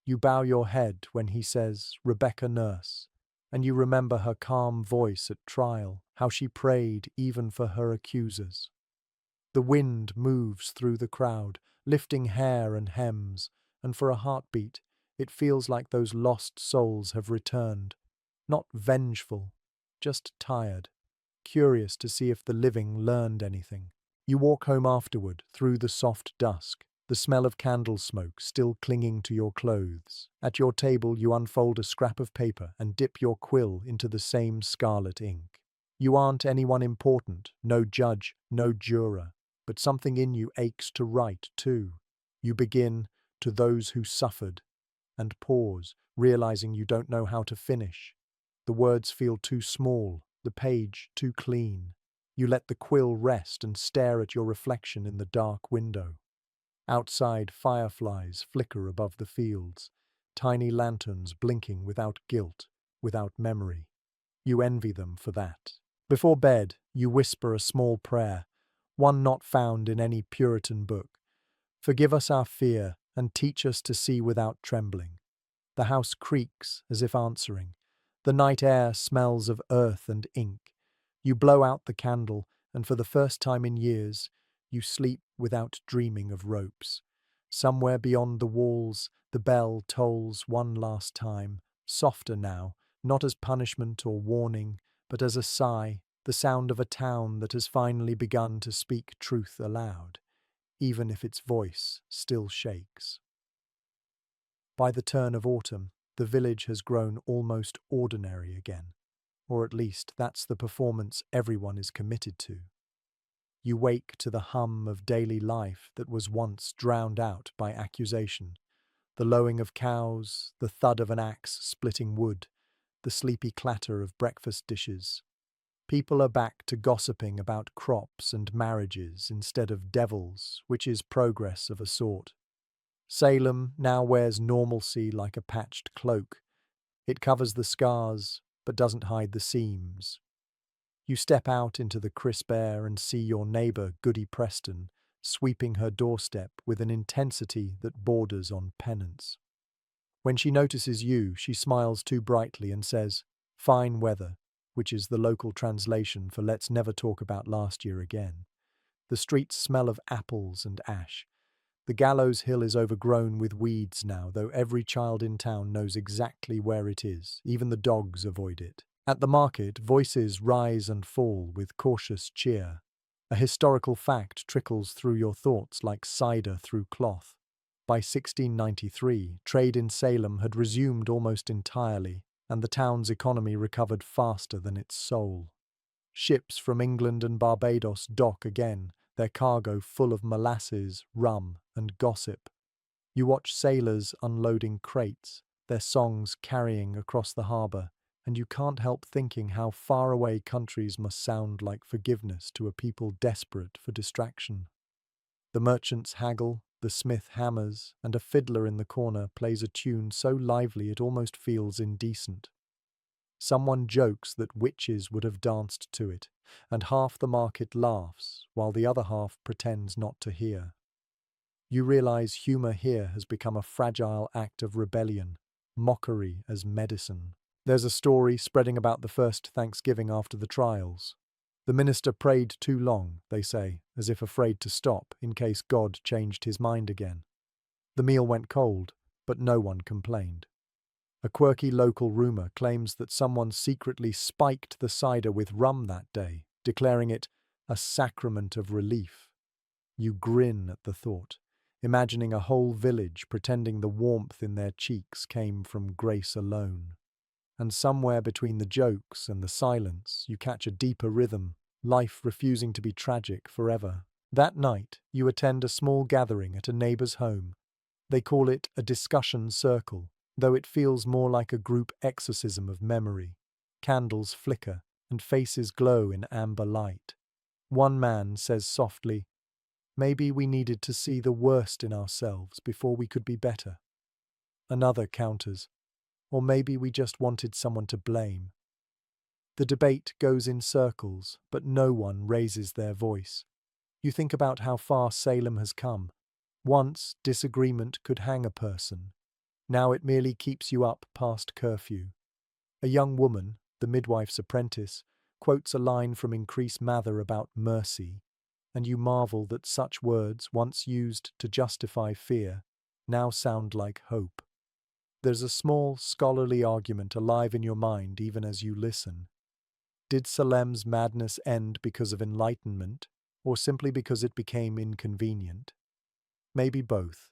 You bow your head when he says, "Rebecca Nurse," and you remember her calm voice at trial, how she prayed even for her accusers. The wind moves through the crowd, lifting hair and hems, and for a heartbeat, it feels like those lost souls have returned, not vengeful, just tired, curious to see if the living learned anything. You walk home afterward, through the soft dusk, the smell of candle smoke still clinging to your clothes. At your table, you unfold a scrap of paper and dip your quill into the same scarlet ink. You aren't anyone important, no judge, no juror, but something in you aches to write too. You begin, "To those who suffered," and pause, realizing you don't know how to finish. The words feel too small, the page too clean. You let the quill rest and stare at your reflection in the dark window. Outside, fireflies flicker above the fields, tiny lanterns blinking without guilt, without memory. You envy them for that. Before bed, you whisper a small prayer, one not found in any Puritan book. "Forgive us our fear and teach us to see without trembling." The house creaks as if answering. The night air smells of earth and ink. You blow out the candle, and for the first time in years, you sleep without dreaming of ropes. Somewhere beyond the walls, the bell tolls one last time, softer now, not as punishment or warning, but as a sigh, the sound of a town that has finally begun to speak truth aloud, even if its voice still shakes. By the turn of autumn, the village has grown almost ordinary again, or at least that's the performance everyone is committed to. You wake to the hum of daily life that was once drowned out by accusation, the lowing of cows, the thud of an axe splitting wood, the sleepy clatter of breakfast dishes. People are back to gossiping about crops and marriages instead of devils, which is progress of a sort. Salem now wears normalcy like a patched cloak. It covers the scars, but doesn't hide the seams. You step out into the crisp air and see your neighbour, Goody Preston, sweeping her doorstep with an intensity that borders on penance. When she notices you, she smiles too brightly and says, "Fine weather," which is the local translation for "let's never talk about last year again." The streets smell of apples and ash. The gallows hill is overgrown with weeds now, though every child in town knows exactly where it is. Even the dogs avoid it. At the market, voices rise and fall with cautious cheer. A historical fact trickles through your thoughts like cider through cloth. By 1693, trade in Salem had resumed almost entirely, and the town's economy recovered faster than its soul. Ships from England and Barbados dock again, their cargo full of molasses, rum, and gossip. You watch sailors unloading crates, their songs carrying across the harbour, and you can't help thinking how far away countries must sound like forgiveness to a people desperate for distraction. The merchants haggle, the smith hammers, and a fiddler in the corner plays a tune so lively it almost feels indecent. Someone jokes that witches would have danced to it, and half the market laughs, while the other half pretends not to hear. You realize humor here has become a fragile act of rebellion, mockery as medicine. There's a story spreading about the first Thanksgiving after the trials. The minister prayed too long, they say, as if afraid to stop in case God changed his mind again. The meal went cold, but no one complained. A quirky local rumor claims that someone secretly spiked the cider with rum that day, declaring it a sacrament of relief. You grin at the thought, imagining a whole village pretending the warmth in their cheeks came from grace alone. And somewhere between the jokes and the silence, you catch a deeper rhythm, life refusing to be tragic forever. That night, you attend a small gathering at a neighbour's home. They call it a discussion circle, though it feels more like a group exorcism of memory. Candles flicker, and faces glow in amber light. One man says softly, "Maybe we needed to see the worst in ourselves before we could be better." Another counters, "Or maybe we just wanted someone to blame." The debate goes in circles, but no one raises their voice. You think about how far Salem has come. Once, disagreement could hang a person. Now it merely keeps you up past curfew. A young woman, the midwife's apprentice, quotes a line from Increase Mather about mercy, and you marvel that such words, once used to justify fear, now sound like hope. There's a small, scholarly argument alive in your mind even as you listen. Did Salem's madness end because of enlightenment, or simply because it became inconvenient? Maybe both.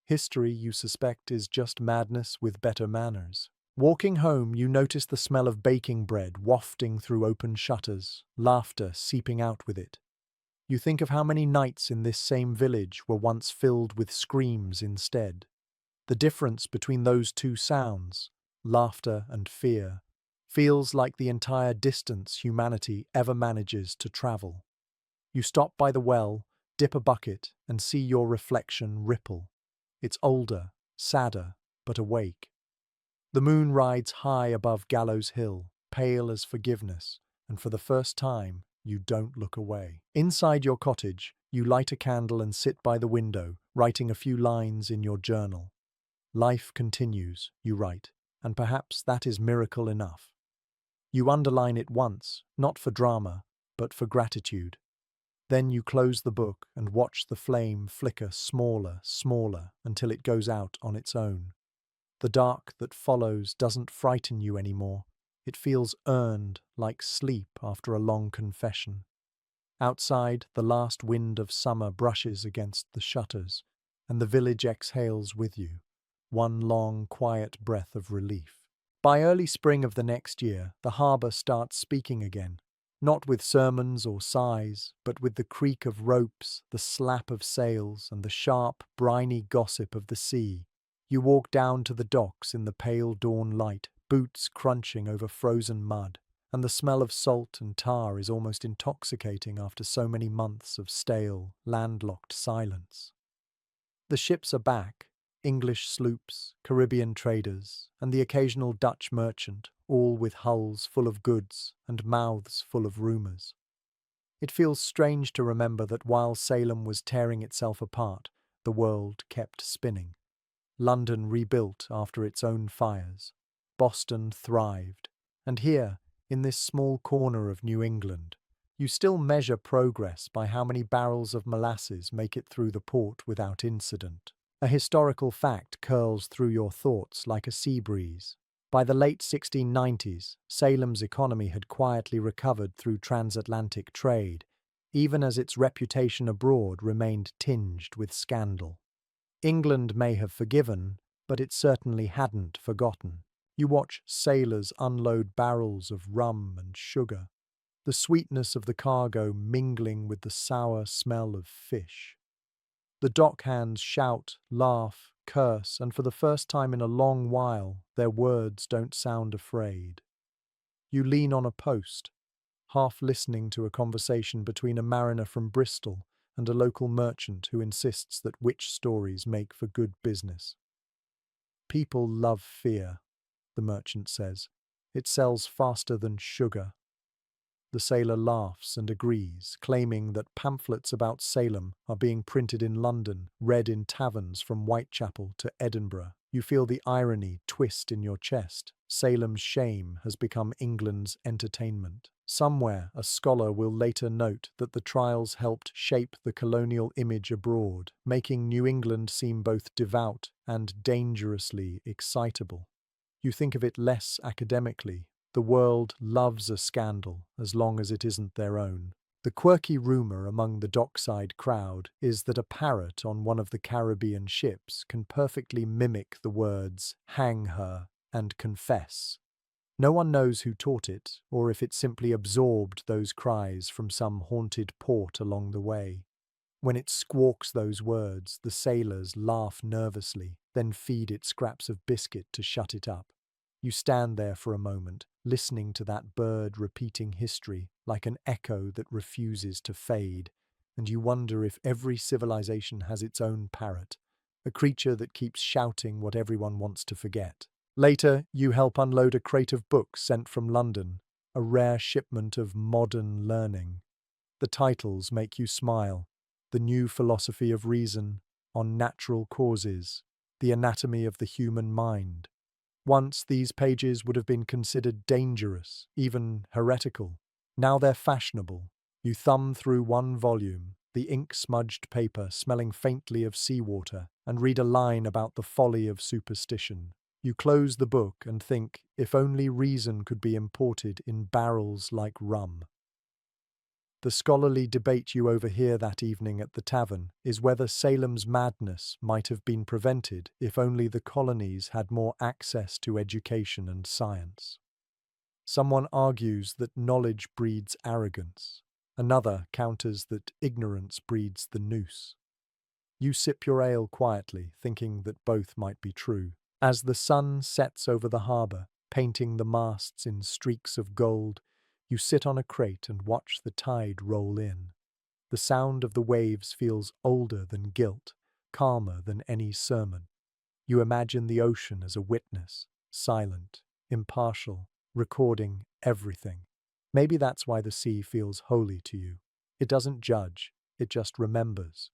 History, you suspect, is just madness with better manners. Walking home, you notice the smell of baking bread wafting through open shutters, laughter seeping out with it. You think of how many nights in this same village were once filled with screams instead. The difference between those two sounds, laughter and fear, feels like the entire distance humanity ever manages to travel. You stop by the well, dip a bucket, and see your reflection ripple. It's older, sadder, but awake. The moon rides high above Gallows Hill, pale as forgiveness, and for the first time, you don't look away. Inside your cottage, you light a candle and sit by the window, writing a few lines in your journal. Life continues, you write, and perhaps that is miracle enough. You underline it once, not for drama, but for gratitude. Then you close the book and watch the flame flicker smaller, smaller, until it goes out on its own. The dark that follows doesn't frighten you anymore. It feels earned, like sleep after a long confession. Outside, the last wind of summer brushes against the shutters, and the village exhales with you, one long, quiet breath of relief. By early spring of the next year, the harbour starts speaking again, not with sermons or sighs, but with the creak of ropes, the slap of sails, and the sharp, briny gossip of the sea. You walk down to the docks in the pale dawn light, boots crunching over frozen mud. and the smell of salt and tar is almost intoxicating after so many months of stale, landlocked silence. The ships are back, English sloops, Caribbean traders, and the occasional Dutch merchant, all with hulls full of goods and mouths full of rumours. It feels strange to remember that while Salem was tearing itself apart, the world kept spinning. London rebuilt after its own fires. Boston thrived. And here, in this small corner of New England, you still measure progress by how many barrels of molasses make it through the port without incident. A historical fact curls through your thoughts like a sea breeze. By the late 1690s, Salem's economy had quietly recovered through transatlantic trade, even as its reputation abroad remained tinged with scandal. England may have forgiven, but it certainly hadn't forgotten. You watch sailors unload barrels of rum and sugar, the sweetness of the cargo mingling with the sour smell of fish. The dockhands shout, laugh, curse, and for the first time in a long while, their words don't sound afraid. You lean on a post, half listening to a conversation between a mariner from Bristol and a local merchant who insists that witch stories make for good business. People love fear, the merchant says. It sells faster than sugar. The sailor laughs and agrees, claiming that pamphlets about Salem are being printed in London, read in taverns from Whitechapel to Edinburgh. You feel the irony twist in your chest. Salem's shame has become England's entertainment. Somewhere, a scholar will later note that the trials helped shape the colonial image abroad, making New England seem both devout and dangerously excitable. You think of it less academically. The world loves a scandal as long as it isn't their own. The quirky rumour among the dockside crowd is that a parrot on one of the Caribbean ships can perfectly mimic the words "hang her" and "confess." No one knows who taught it, or if it simply absorbed those cries from some haunted port along the way. When it squawks those words, the sailors laugh nervously, then feed it scraps of biscuit to shut it up. You stand there for a moment, listening to that bird repeating history like an echo that refuses to fade, and you wonder if every civilization has its own parrot, a creature that keeps shouting what everyone wants to forget. Later, you help unload a crate of books sent from London, a rare shipment of modern learning. The titles make you smile. The New Philosophy of Reason, On Natural Causes, The Anatomy of the Human Mind. Once these pages would have been considered dangerous, even heretical. Now they're fashionable. You thumb through one volume, the ink-smudged paper smelling faintly of seawater, and read a line about the folly of superstition. You close the book and think, if only reason could be imported in barrels like rum. The scholarly debate you overhear that evening at the tavern is whether Salem's madness might have been prevented if only the colonies had more access to education and science. Someone argues that knowledge breeds arrogance. Another counters that ignorance breeds the noose. You sip your ale quietly, thinking that both might be true. As the sun sets over the harbour, painting the masts in streaks of gold, you sit on a crate and watch the tide roll in. The sound of the waves feels older than guilt, calmer than any sermon. You imagine the ocean as a witness, silent, impartial, recording everything. Maybe that's why the sea feels holy to you. It doesn't judge, it just remembers.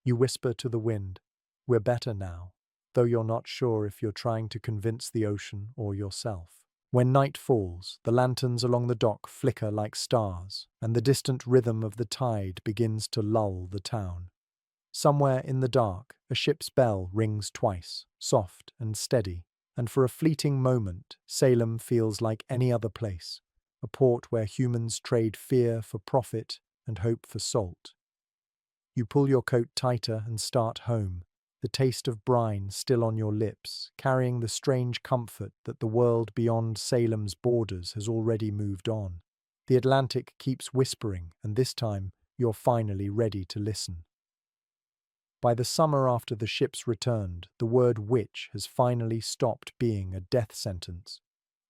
You whisper to the wind, "We're better now," though you're not sure if you're trying to convince the ocean or yourself. When night falls, the lanterns along the dock flicker like stars, and the distant rhythm of the tide begins to lull the town. Somewhere in the dark, a ship's bell rings twice, soft and steady, and for a fleeting moment, Salem feels like any other place, a port where humans trade fear for profit and hope for salt. You pull your coat tighter and start home, the taste of brine still on your lips, carrying the strange comfort that the world beyond Salem's borders has already moved on. The Atlantic keeps whispering, and this time you're finally ready to listen. By the summer after the ships returned, the word witch has finally stopped being a death sentence.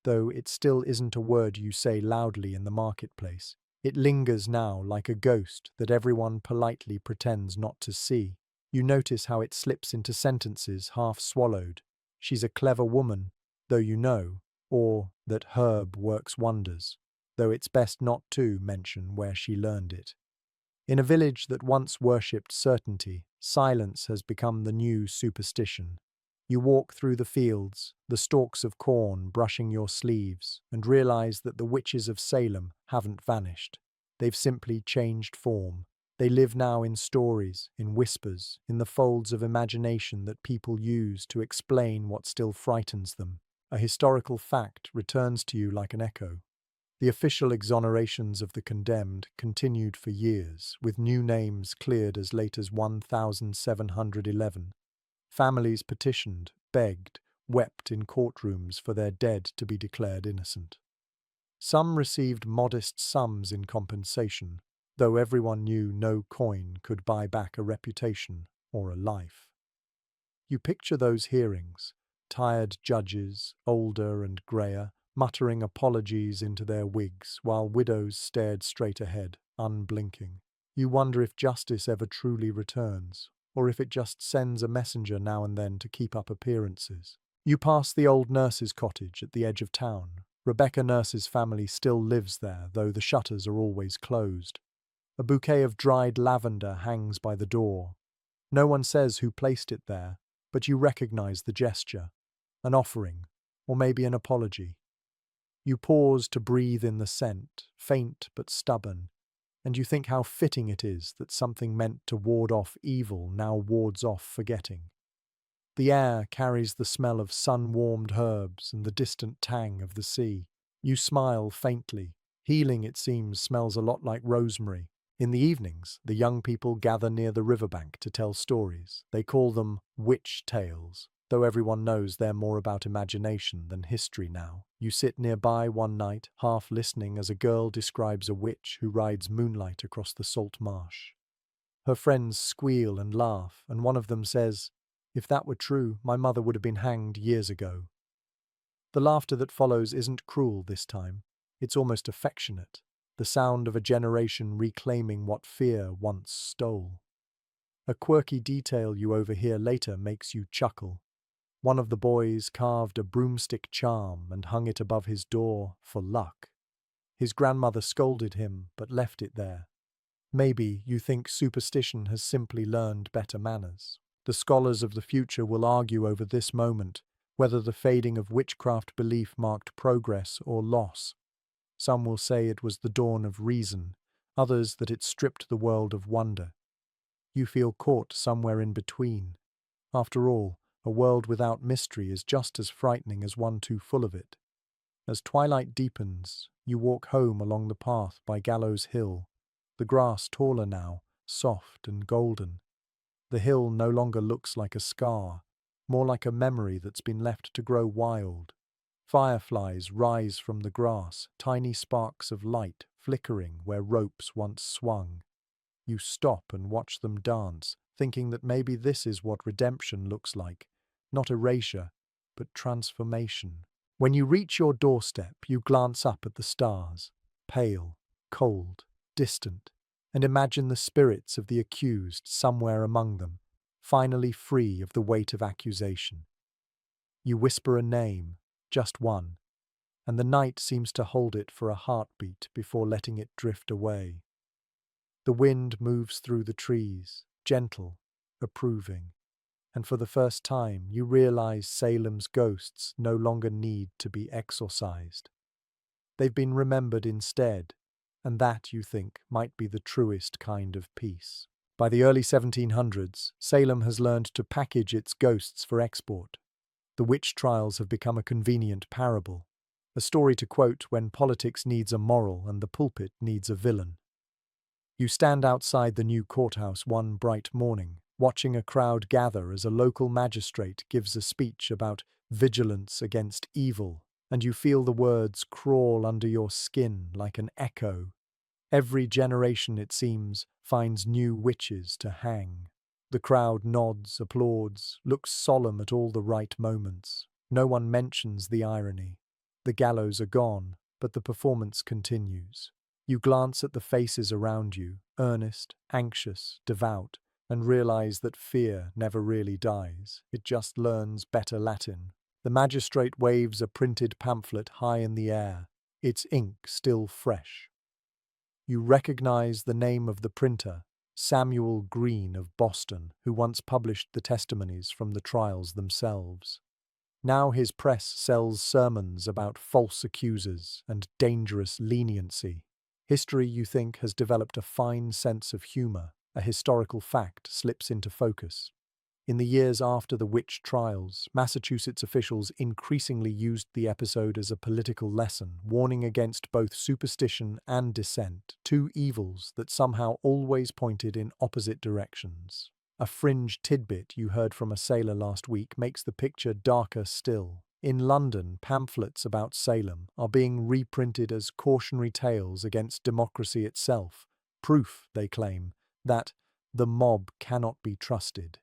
though it still isn't a word you say loudly in the marketplace. It lingers now like a ghost that everyone politely pretends not to see. You notice how it slips into sentences half swallowed. She's a clever woman, though you know, or that herb works wonders, though it's best not to mention where she learned it. In a village that once worshipped certainty, silence has become the new superstition. You walk through the fields, the stalks of corn brushing your sleeves, and realize that the witches of Salem haven't vanished. They've simply changed form. They live now in stories, in whispers, in the folds of imagination that people use to explain what still frightens them. A historical fact returns to you like an echo. The official exonerations of the condemned continued for years, with new names cleared as late as 1711. Families petitioned, begged, wept in courtrooms for their dead to be declared innocent. Some received modest sums in compensation, though everyone knew no coin could buy back a reputation or a life. You picture those hearings, tired judges, older and greyer, muttering apologies into their wigs while widows stared straight ahead, unblinking. You wonder if justice ever truly returns, or if it just sends a messenger now and then to keep up appearances. You pass the old nurse's cottage at the edge of town. Rebecca Nurse's family still lives there, though the shutters are always closed. A bouquet of dried lavender hangs by the door. No one says who placed it there, but you recognize the gesture. An offering, or maybe an apology. You pause to breathe in the scent, faint but stubborn, and you think how fitting it is that something meant to ward off evil now wards off forgetting. The air carries the smell of sun-warmed herbs and the distant tang of the sea. You smile faintly. Healing, it seems, smells a lot like rosemary. In the evenings, the young people gather near the riverbank to tell stories. They call them witch tales, though everyone knows they're more about imagination than history now. You sit nearby one night, half listening as a girl describes a witch who rides moonlight across the salt marsh. Her friends squeal and laugh, and one of them says, "If that were true, my mother would have been hanged years ago." The laughter that follows isn't cruel this time. It's almost affectionate, the sound of a generation reclaiming what fear once stole. A quirky detail you overhear later makes you chuckle. One of the boys carved a broomstick charm and hung it above his door for luck. His grandmother scolded him, but left it there. Maybe you think superstition has simply learned better manners. The scholars of the future will argue over this moment, whether the fading of witchcraft belief marked progress or loss. Some will say it was the dawn of reason, others that it stripped the world of wonder. You feel caught somewhere in between. After all, a world without mystery is just as frightening as one too full of it. As twilight deepens, you walk home along the path by Gallows Hill, the grass taller now, soft and golden. The hill no longer looks like a scar, more like a memory that's been left to grow wild. Fireflies rise from the grass, tiny sparks of light flickering where ropes once swung. You stop and watch them dance, thinking that maybe this is what redemption looks like. Not erasure, but transformation. When you reach your doorstep, you glance up at the stars, pale, cold, distant, and imagine the spirits of the accused somewhere among them, finally free of the weight of accusation. You whisper a name, just one, and the night seems to hold it for a heartbeat before letting it drift away. The wind moves through the trees, gentle, approving, and for the first time you realize Salem's ghosts no longer need to be exorcised. They've been remembered instead, and that, you think, might be the truest kind of peace. By the early 1700s, Salem has learned to package its ghosts for export. The witch trials have become a convenient parable, a story to quote when politics needs a moral and the pulpit needs a villain. You stand outside the new courthouse one bright morning, watching a crowd gather as a local magistrate gives a speech about vigilance against evil, and you feel the words crawl under your skin like an echo. Every generation, it seems, finds new witches to hang. The crowd nods, applauds, looks solemn at all the right moments. No one mentions the irony. The gallows are gone, but the performance continues. You glance at the faces around you, earnest, anxious, devout, and realize that fear never really dies. It just learns better Latin. The magistrate waves a printed pamphlet high in the air, its ink still fresh. You recognize the name of the printer, Samuel Green of Boston, who once published the testimonies from the trials themselves. Now his press sells sermons about false accusers and dangerous leniency. History, you think, has developed a fine sense of humor. A historical fact slips into focus. In the years after the witch trials, Massachusetts officials increasingly used the episode as a political lesson, warning against both superstition and dissent, two evils that somehow always pointed in opposite directions. A fringe tidbit you heard from a sailor last week makes the picture darker still. In London, pamphlets about Salem are being reprinted as cautionary tales against democracy itself, proof, they claim, that the mob cannot be trusted.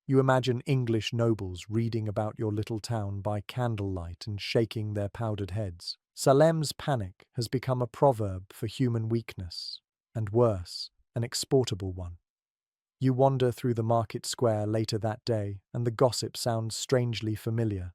You imagine English nobles reading about your little town by candlelight and shaking their powdered heads. Salem's panic has become a proverb for human weakness, and worse, an exportable one. You wander through the market square later that day, and the gossip sounds strangely familiar.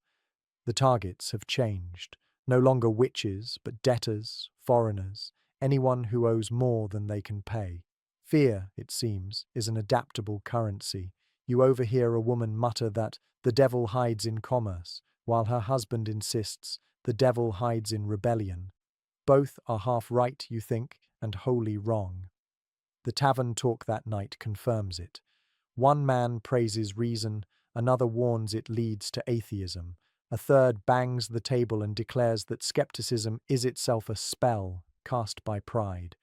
The targets have changed. No longer witches, but debtors, foreigners, anyone who owes more than they can pay. Fear, it seems, is an adaptable currency. You overhear a woman mutter that the devil hides in commerce, while her husband insists the devil hides in rebellion. Both are half right, you think, and wholly wrong. The tavern talk that night confirms it. One man praises reason, another warns it leads to atheism. A third bangs the table and declares that skepticism is itself a spell cast by pride.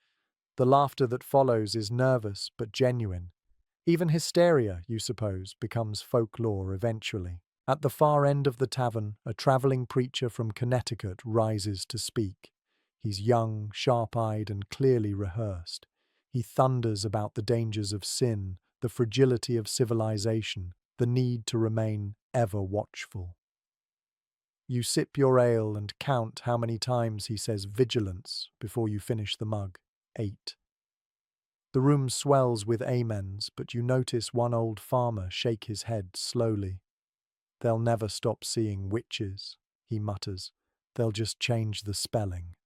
The laughter that follows is nervous but genuine. Even hysteria, you suppose, becomes folklore eventually. At the far end of the tavern, a travelling preacher from Connecticut rises to speak. He's young, sharp-eyed, and clearly rehearsed. He thunders about the dangers of sin, the fragility of civilization, the need to remain ever watchful. You sip your ale and count how many times he says vigilance before you finish the mug. 8. The room swells with amens, but you notice one old farmer shake his head slowly. "They'll never stop seeing witches," he mutters. "They'll just change the spelling."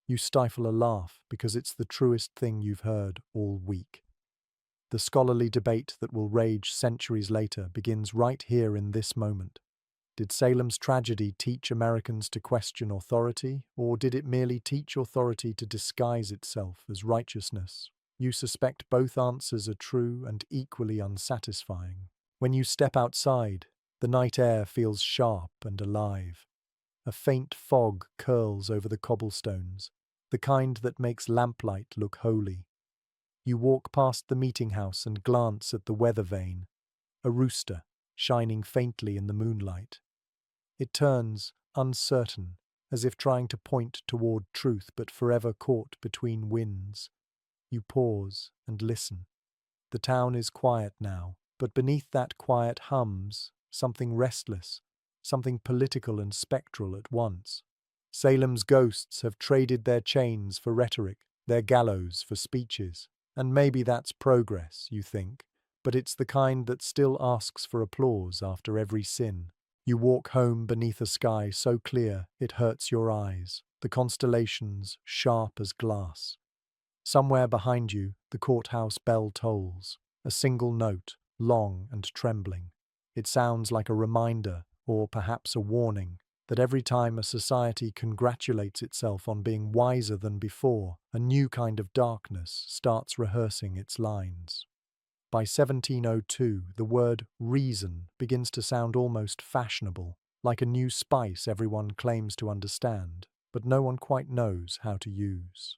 You stifle a laugh because it's the truest thing you've heard all week. The scholarly debate that will rage centuries later begins right here in this moment. Did Salem's tragedy teach Americans to question authority, or did it merely teach authority to disguise itself as righteousness? You suspect both answers are true and equally unsatisfying. When you step outside, the night air feels sharp and alive. A faint fog curls over the cobblestones, the kind that makes lamplight look holy. You walk past the meeting house and glance at the weather vane, a rooster shining faintly in the moonlight. It turns, uncertain, as if trying to point toward truth but forever caught between winds. You pause and listen. The town is quiet now, but beneath that quiet hums something restless, something political and spectral at once. Salem's ghosts have traded their chains for rhetoric, their gallows for speeches. And maybe that's progress, you think, but it's the kind that still asks for applause after every sin. You walk home beneath a sky so clear it hurts your eyes, the constellations sharp as glass. Somewhere behind you, the courthouse bell tolls, a single note, long and trembling. It sounds like a reminder, or perhaps a warning, that every time a society congratulates itself on being wiser than before, a new kind of darkness starts rehearsing its lines. By 1702, the word reason begins to sound almost fashionable, like a new spice everyone claims to understand, but no one quite knows how to use.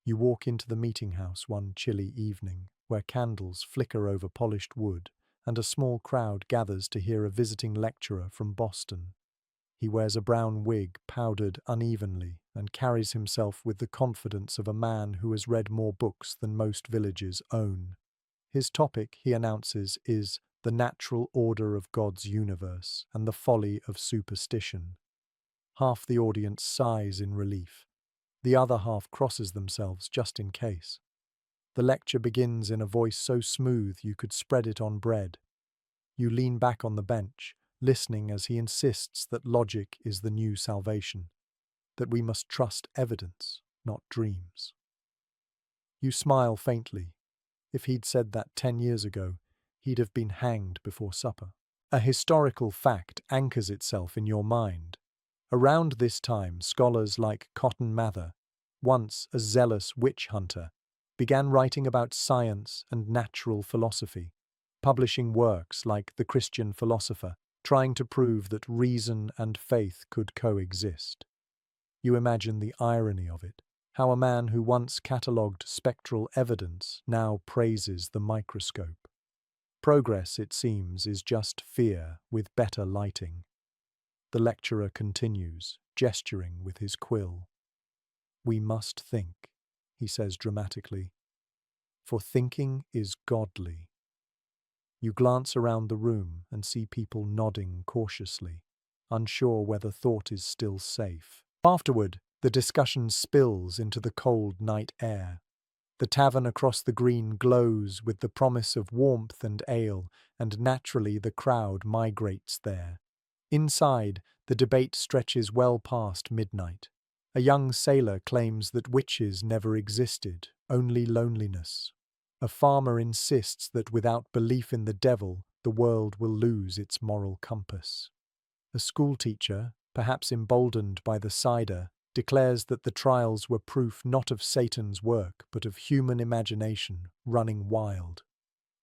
You walk into the meeting house one chilly evening, where candles flicker over polished wood, and a small crowd gathers to hear a visiting lecturer from Boston. He wears a brown wig powdered unevenly and carries himself with the confidence of a man who has read more books than most villages own. His topic, he announces, is the natural order of God's universe and the folly of superstition. Half the audience sighs in relief. The other half crosses themselves just in case. The lecture begins in a voice so smooth you could spread it on bread. You lean back on the bench, listening as he insists that logic is the new salvation, that we must trust evidence, not dreams. You smile faintly. If he'd said that 10 years ago, he'd have been hanged before supper. A historical fact anchors itself in your mind. Around this time, scholars like Cotton Mather, once a zealous witch hunter, began writing about science and natural philosophy, publishing works like The Christian Philosopher, trying to prove that reason and faith could coexist. You imagine the irony of it, how a man who once catalogued spectral evidence now praises the microscope. Progress, it seems, is just fear with better lighting. The lecturer continues, gesturing with his quill. "We must think," he says dramatically, "for thinking is godly." You glance around the room and see people nodding cautiously, unsure whether thought is still safe. Afterward, the discussion spills into the cold night air. The tavern across the green glows with the promise of warmth and ale, and naturally the crowd migrates there. Inside, the debate stretches well past midnight. A young sailor claims that witches never existed, only loneliness. A farmer insists that without belief in the devil, the world will lose its moral compass. A schoolteacher, perhaps emboldened by the cider, declares that the trials were proof not of Satan's work, but of human imagination running wild.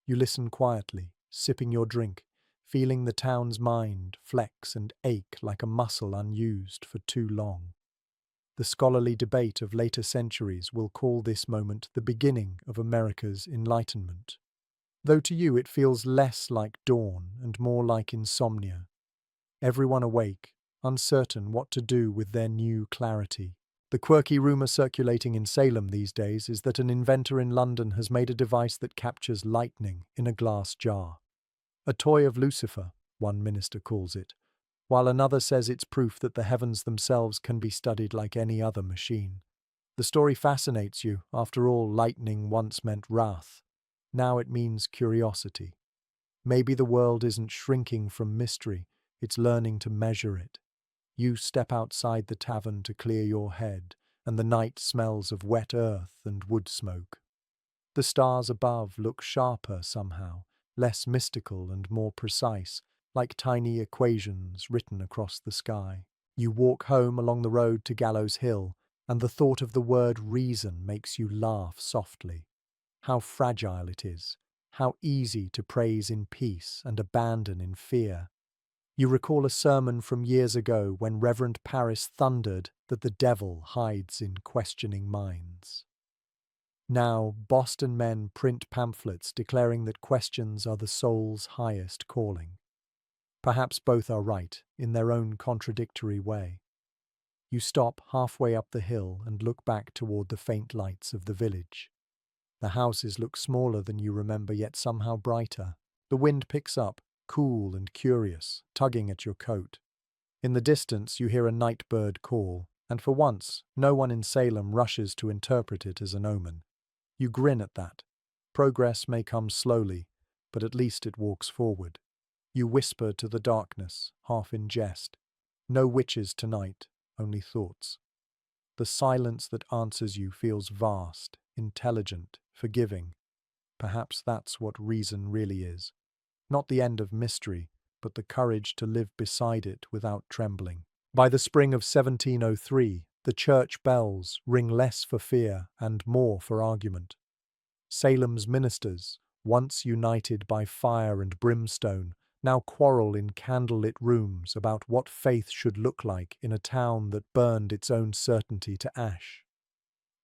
You listen quietly, sipping your drink, feeling the town's mind flex and ache like a muscle unused for too long. The scholarly debate of later centuries will call this moment the beginning of America's Enlightenment. Though to you it feels less like dawn and more like insomnia. Everyone awake, uncertain what to do with their new clarity. The quirky rumour circulating in Salem these days is that an inventor in London has made a device that captures lightning in a glass jar. A toy of Lucifer, one minister calls it, while another says it's proof that the heavens themselves can be studied like any other machine. The story fascinates you. After all, lightning once meant wrath. Now it means curiosity. Maybe the world isn't shrinking from mystery, it's learning to measure it. You step outside the tavern to clear your head, and the night smells of wet earth and wood smoke. The stars above look sharper somehow, less mystical and more precise, like tiny equations written across the sky. You walk home along the road to Gallows Hill, and the thought of the word reason makes you laugh softly. How fragile it is, how easy to praise in peace and abandon in fear. You recall a sermon from years ago when Reverend Parris thundered that the devil hides in questioning minds. Now, Boston men print pamphlets declaring that questions are the soul's highest calling. Perhaps both are right, in their own contradictory way. You stop halfway up the hill and look back toward the faint lights of the village. The houses look smaller than you remember, yet somehow brighter. The wind picks up, cool and curious, tugging at your coat. In the distance you hear a night bird call, and for once, no one in Salem rushes to interpret it as an omen. You grin at that. Progress may come slowly, but at least it walks forward. You whisper to the darkness, half in jest. No witches tonight, only thoughts. The silence that answers you feels vast, intelligent, forgiving. Perhaps that's what reason really is. Not the end of mystery, but the courage to live beside it without trembling. By the spring of 1703, the church bells ring less for fear and more for argument. Salem's ministers, once united by fire and brimstone, now quarrel in candlelit rooms about what faith should look like in a town that burned its own certainty to ash.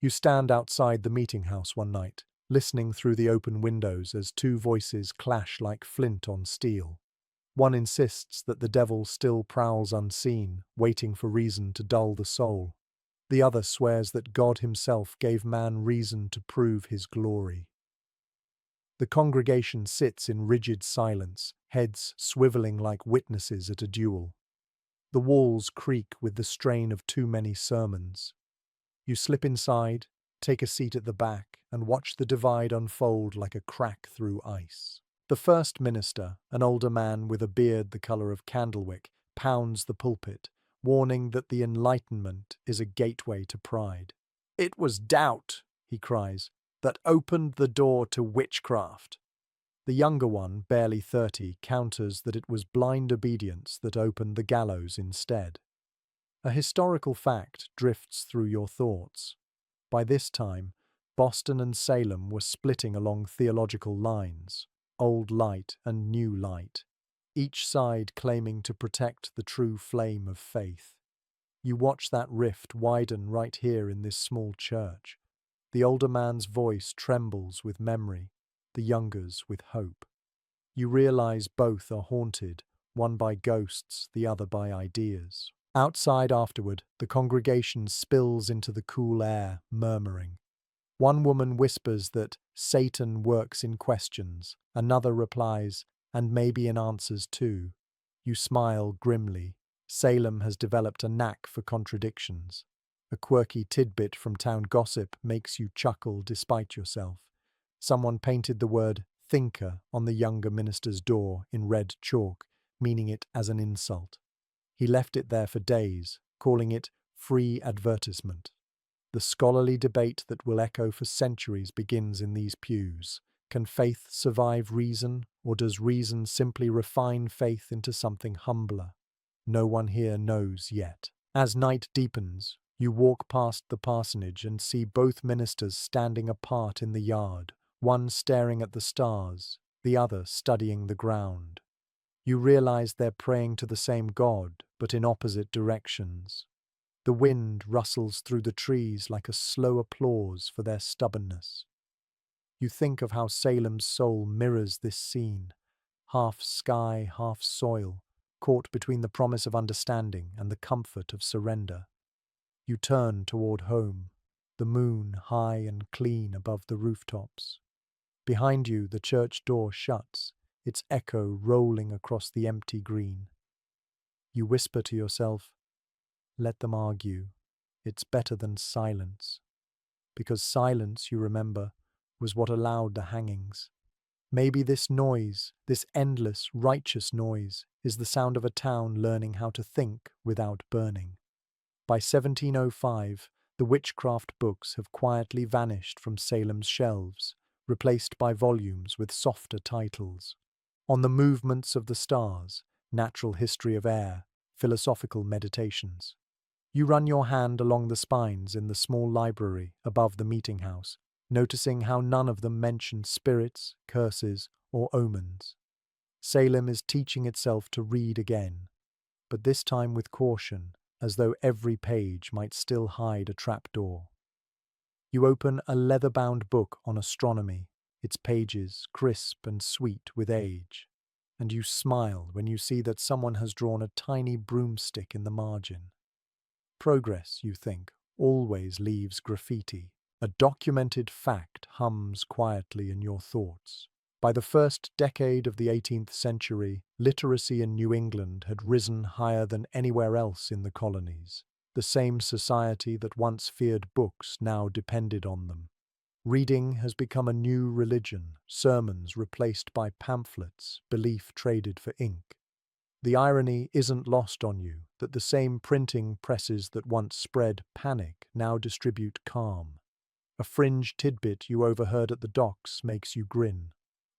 You stand outside the meeting house one night, listening through the open windows as two voices clash like flint on steel. One insists that the devil still prowls unseen, waiting for reason to dull the soul. The other swears that God himself gave man reason to prove his glory. The congregation sits in rigid silence, heads swiveling like witnesses at a duel. The walls creak with the strain of too many sermons. You slip inside, take a seat at the back, and watch the divide unfold like a crack through ice. The first minister, an older man with a beard the color of candlewick, pounds the pulpit, warning that the Enlightenment is a gateway to pride. "It was doubt," he cries, "that opened the door to witchcraft." The younger one, barely 30, counters that it was blind obedience that opened the gallows instead. A historical fact drifts through your thoughts. By this time, Boston and Salem were splitting along theological lines, old light and new light, each side claiming to protect the true flame of faith. You watch that rift widen right here in this small church. The older man's voice trembles with memory, the younger's with hope. You realize both are haunted, one by ghosts, the other by ideas. Outside afterward, the congregation spills into the cool air, murmuring. One woman whispers that Satan works in questions, another replies, and maybe in answers too. You smile grimly. Salem has developed a knack for contradictions. A quirky tidbit from town gossip makes you chuckle despite yourself. Someone painted the word thinker on the younger minister's door in red chalk, meaning it as an insult. He left it there for days, calling it free advertisement. The scholarly debate that will echo for centuries begins in these pews. Can faith survive reason, or does reason simply refine faith into something humbler? No one here knows yet. As night deepens, you walk past the parsonage and see both ministers standing apart in the yard, one staring at the stars, the other studying the ground. You realize they're praying to the same God, but in opposite directions. The wind rustles through the trees like a slow applause for their stubbornness. You think of how Salem's soul mirrors this scene, half sky, half soil, caught between the promise of understanding and the comfort of surrender. You turn toward home, the moon high and clean above the rooftops. Behind you, the church door shuts, its echo rolling across the empty green. You whisper to yourself, "Let them argue. It's better than silence." Because silence, you remember, was what allowed the hangings. Maybe this noise, this endless, righteous noise, is the sound of a town learning how to think without burning. By 1705, the witchcraft books have quietly vanished from Salem's shelves, replaced by volumes with softer titles. On the movements of the stars, natural history of air, philosophical meditations. You run your hand along the spines in the small library above the meeting house, noticing how none of them mention spirits, curses, or omens. Salem is teaching itself to read again, but this time with caution, as though every page might still hide a trapdoor. You open a leather-bound book on astronomy, its pages crisp and sweet with age, and you smile when you see that someone has drawn a tiny broomstick in the margin. Progress, you think, always leaves graffiti. A documented fact hums quietly in your thoughts. By the first decade of the 18th century, literacy in New England had risen higher than anywhere else in the colonies. The same society that once feared books now depended on them. Reading has become a new religion, sermons replaced by pamphlets, belief traded for ink. The irony isn't lost on you that the same printing presses that once spread panic now distribute calm. A fringe tidbit you overheard at the docks makes you grin.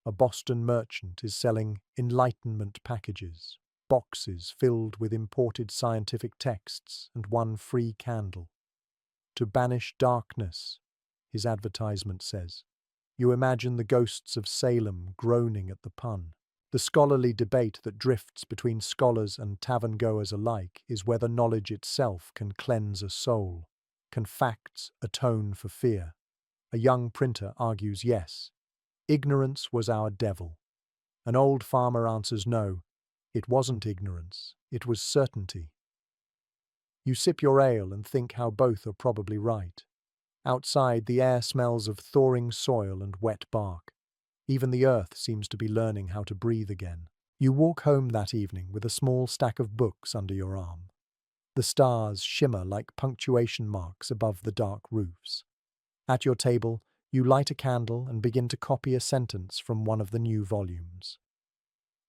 A Boston merchant is selling Enlightenment packages, boxes filled with imported scientific texts and one free candle. To banish darkness, his advertisement says. You imagine the ghosts of Salem groaning at the pun. The scholarly debate that drifts between scholars and tavern-goers alike is whether knowledge itself can cleanse a soul. Can facts atone for fear? A young printer argues yes. Ignorance was our devil. An old farmer answers no. It wasn't ignorance, it was certainty. You sip your ale and think how both are probably right. Outside, the air smells of thawing soil and wet bark. Even the earth seems to be learning how to breathe again. You walk home that evening with a small stack of books under your arm. The stars shimmer like punctuation marks above the dark roofs. At your table, you light a candle and begin to copy a sentence from one of the new volumes.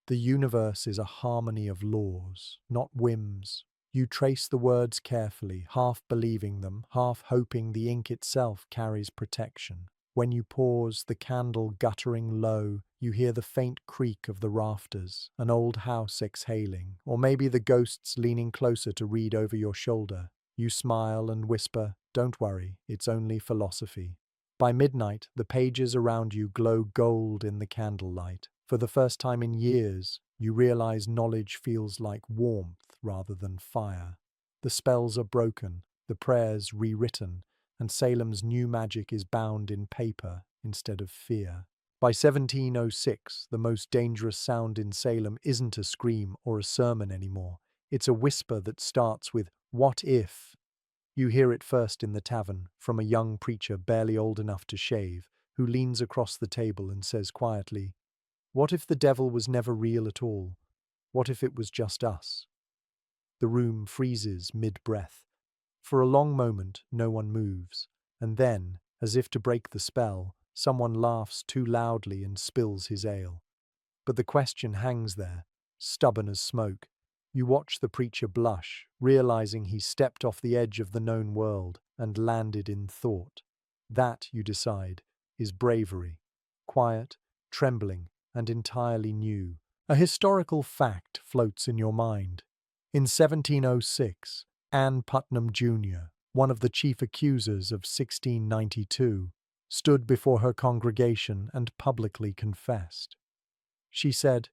The universe is a harmony of laws, not whims. You trace the words carefully, half believing them, half hoping the ink itself carries protection. When you pause, the candle guttering low, you hear the faint creak of the rafters, an old house exhaling, or maybe the ghosts leaning closer to read over your shoulder. You smile and whisper, "Don't worry, it's only philosophy." By midnight, the pages around you glow gold in the candlelight. For the first time in years, you realize knowledge feels like warmth rather than fire. The spells are broken, the prayers rewritten, and Salem's new magic is bound in paper instead of fear. By 1706, the most dangerous sound in Salem isn't a scream or a sermon anymore. It's a whisper that starts with, "What if?" You hear it first in the tavern, from a young preacher barely old enough to shave, who leans across the table and says quietly, "What if the devil was never real at all? What if it was just us?" The room freezes mid-breath. For a long moment, no one moves, and then, as if to break the spell, someone laughs too loudly and spills his ale. But the question hangs there, stubborn as smoke. You watch the preacher blush, realizing he stepped off the edge of the known world and landed in thought. That, you decide, is bravery. Quiet, trembling, and entirely new. A historical fact floats in your mind. In 1706, Anne Putnam Jr., one of the chief accusers of 1692, stood before her congregation and publicly confessed. She said,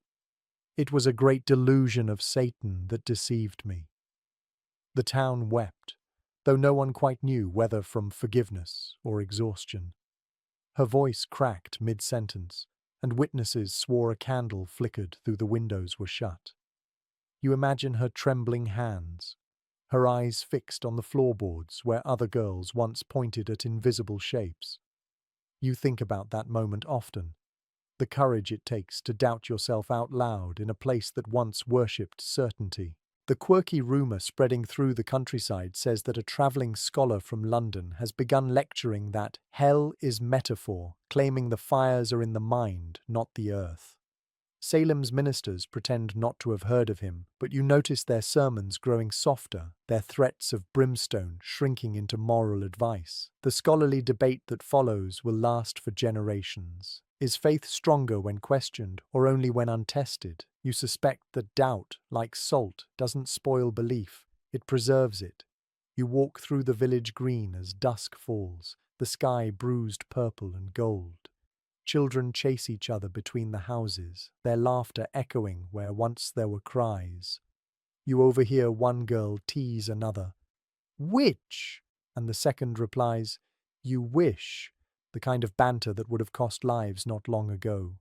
"It was a great delusion of Satan that deceived me." The town wept, though no one quite knew whether from forgiveness or exhaustion. Her voice cracked mid-sentence, and witnesses swore a candle flickered through the windows were shut. You imagine her trembling hands, her eyes fixed on the floorboards where other girls once pointed at invisible shapes. You think about that moment often, the courage it takes to doubt yourself out loud in a place that once worshipped certainty. The quirky rumour spreading through the countryside says that a travelling scholar from London has begun lecturing that hell is metaphor, claiming the fires are in the mind, not the earth. Salem's ministers pretend not to have heard of him, but you notice their sermons growing softer, their threats of brimstone shrinking into moral advice. The scholarly debate that follows will last for generations. Is faith stronger when questioned, or only when untested? You suspect that doubt, like salt, doesn't spoil belief, it preserves it. You walk through the village green as dusk falls, the sky bruised purple and gold. Children chase each other between the houses, their laughter echoing where once there were cries. You overhear one girl tease another, "Witch!" and the second replies, "You wish," the kind of banter that would have cost lives not long ago.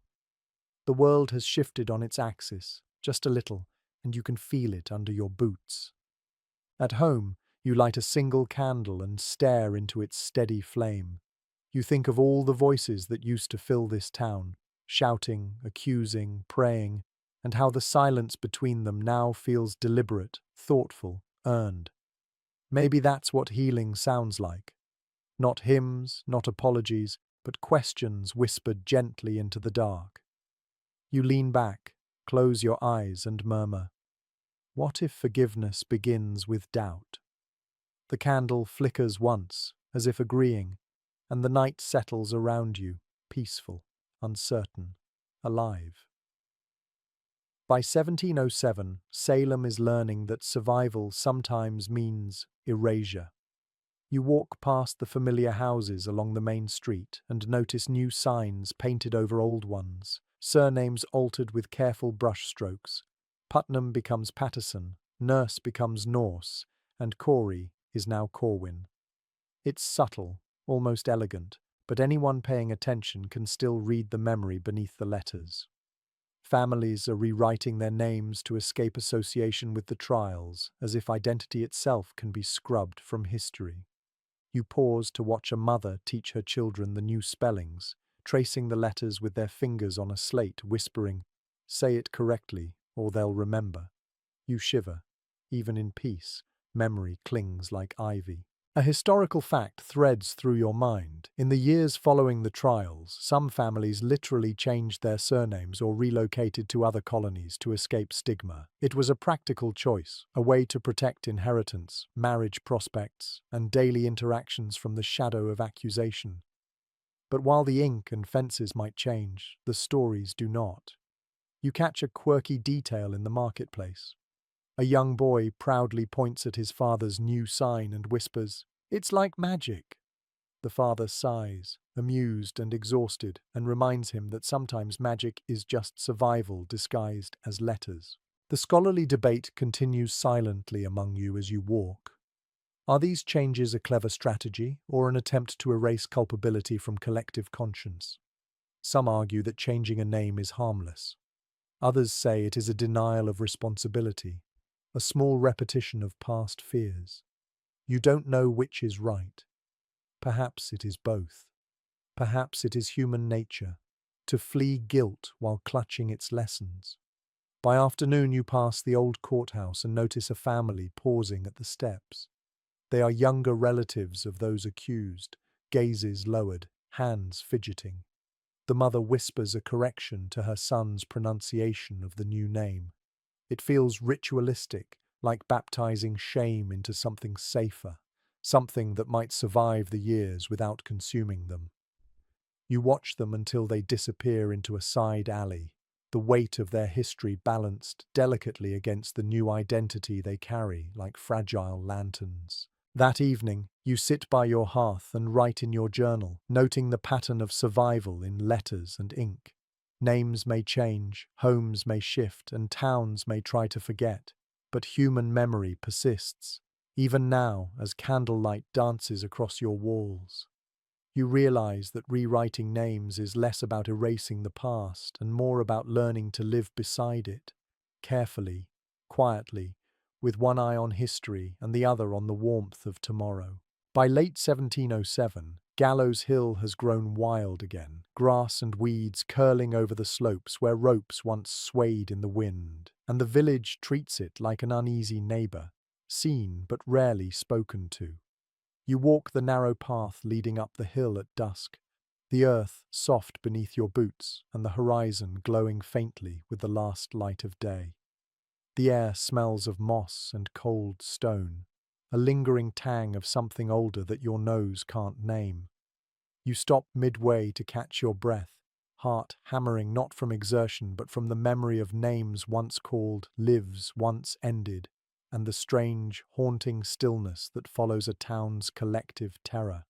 The world has shifted on its axis, just a little, and you can feel it under your boots. At home, you light a single candle and stare into its steady flame. You think of all the voices that used to fill this town, shouting, accusing, praying, and how the silence between them now feels deliberate, thoughtful, earned. Maybe that's what healing sounds like. Not hymns, not apologies, but questions whispered gently into the dark. You lean back, close your eyes and murmur, "What if forgiveness begins with doubt?" The candle flickers once, as if agreeing, and the night settles around you, peaceful, uncertain, alive. By 1707, Salem is learning that survival sometimes means erasure. You walk past the familiar houses along the main street and notice new signs painted over old ones, surnames altered with careful brushstrokes. Putnam becomes Patterson, Nurse becomes Norse, and Corey is now Corwin. It's subtle, almost elegant, but anyone paying attention can still read the memory beneath the letters. Families are rewriting their names to escape association with the trials, as if identity itself can be scrubbed from history. You pause to watch a mother teach her children the new spellings, tracing the letters with their fingers on a slate, whispering, Say it correctly, or they'll remember. You shiver. Even in peace, memory clings like ivy. A historical fact threads through your mind. In the years following the trials, some families literally changed their surnames or relocated to other colonies to escape stigma. It was a practical choice, a way to protect inheritance, marriage prospects, and daily interactions from the shadow of accusation. But while the ink and fences might change, the stories do not. You catch a quirky detail in the marketplace. A young boy proudly points at his father's new sign and whispers, "It's like magic." The father sighs, amused and exhausted, and reminds him that sometimes magic is just survival disguised as letters. The scholarly debate continues silently among you as you walk. Are these changes a clever strategy or an attempt to erase culpability from collective conscience? Some argue that changing a name is harmless. Others say it is a denial of responsibility, a small repetition of past fears. You don't know which is right. Perhaps it is both. Perhaps it is human nature to flee guilt while clutching its lessons. By afternoon, you pass the old courthouse and notice a family pausing at the steps. They are younger relatives of those accused, gazes lowered, hands fidgeting. The mother whispers a correction to her son's pronunciation of the new name. It feels ritualistic, like baptizing shame into something safer, something that might survive the years without consuming them. You watch them until they disappear into a side alley, the weight of their history balanced delicately against the new identity they carry like fragile lanterns. That evening, you sit by your hearth and write in your journal, noting the pattern of survival in letters and ink. Names may change, homes may shift, and towns may try to forget, but human memory persists, even now as candlelight dances across your walls. You realize that rewriting names is less about erasing the past and more about learning to live beside it, carefully, quietly, with one eye on history and the other on the warmth of tomorrow. By late 1707, Gallows Hill has grown wild again, grass and weeds curling over the slopes where ropes once swayed in the wind, and the village treats it like an uneasy neighbor, seen but rarely spoken to. You walk the narrow path leading up the hill at dusk, the earth soft beneath your boots and the horizon glowing faintly with the last light of day. The air smells of moss and cold stone, a lingering tang of something older that your nose can't name. You stop midway to catch your breath, heart hammering not from exertion but from the memory of names once called, lives once ended, and the strange, haunting stillness that follows a town's collective terror.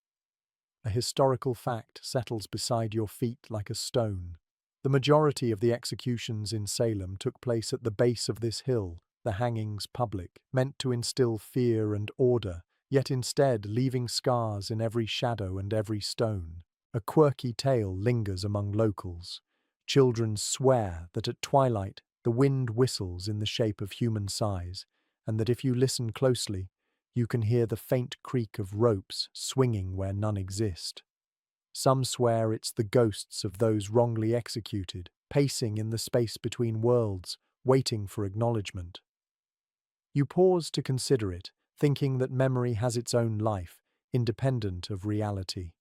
A historical fact settles beside your feet like a stone. The majority of the executions in Salem took place at the base of this hill, the hangings public, meant to instill fear and order, yet instead leaving scars in every shadow and every stone. A quirky tale lingers among locals. Children swear that at twilight the wind whistles in the shape of human sighs, and that if you listen closely, you can hear the faint creak of ropes swinging where none exist. Some swear it's the ghosts of those wrongly executed, pacing in the space between worlds, waiting for acknowledgement. You pause to consider it, thinking that memory has its own life, independent of reality.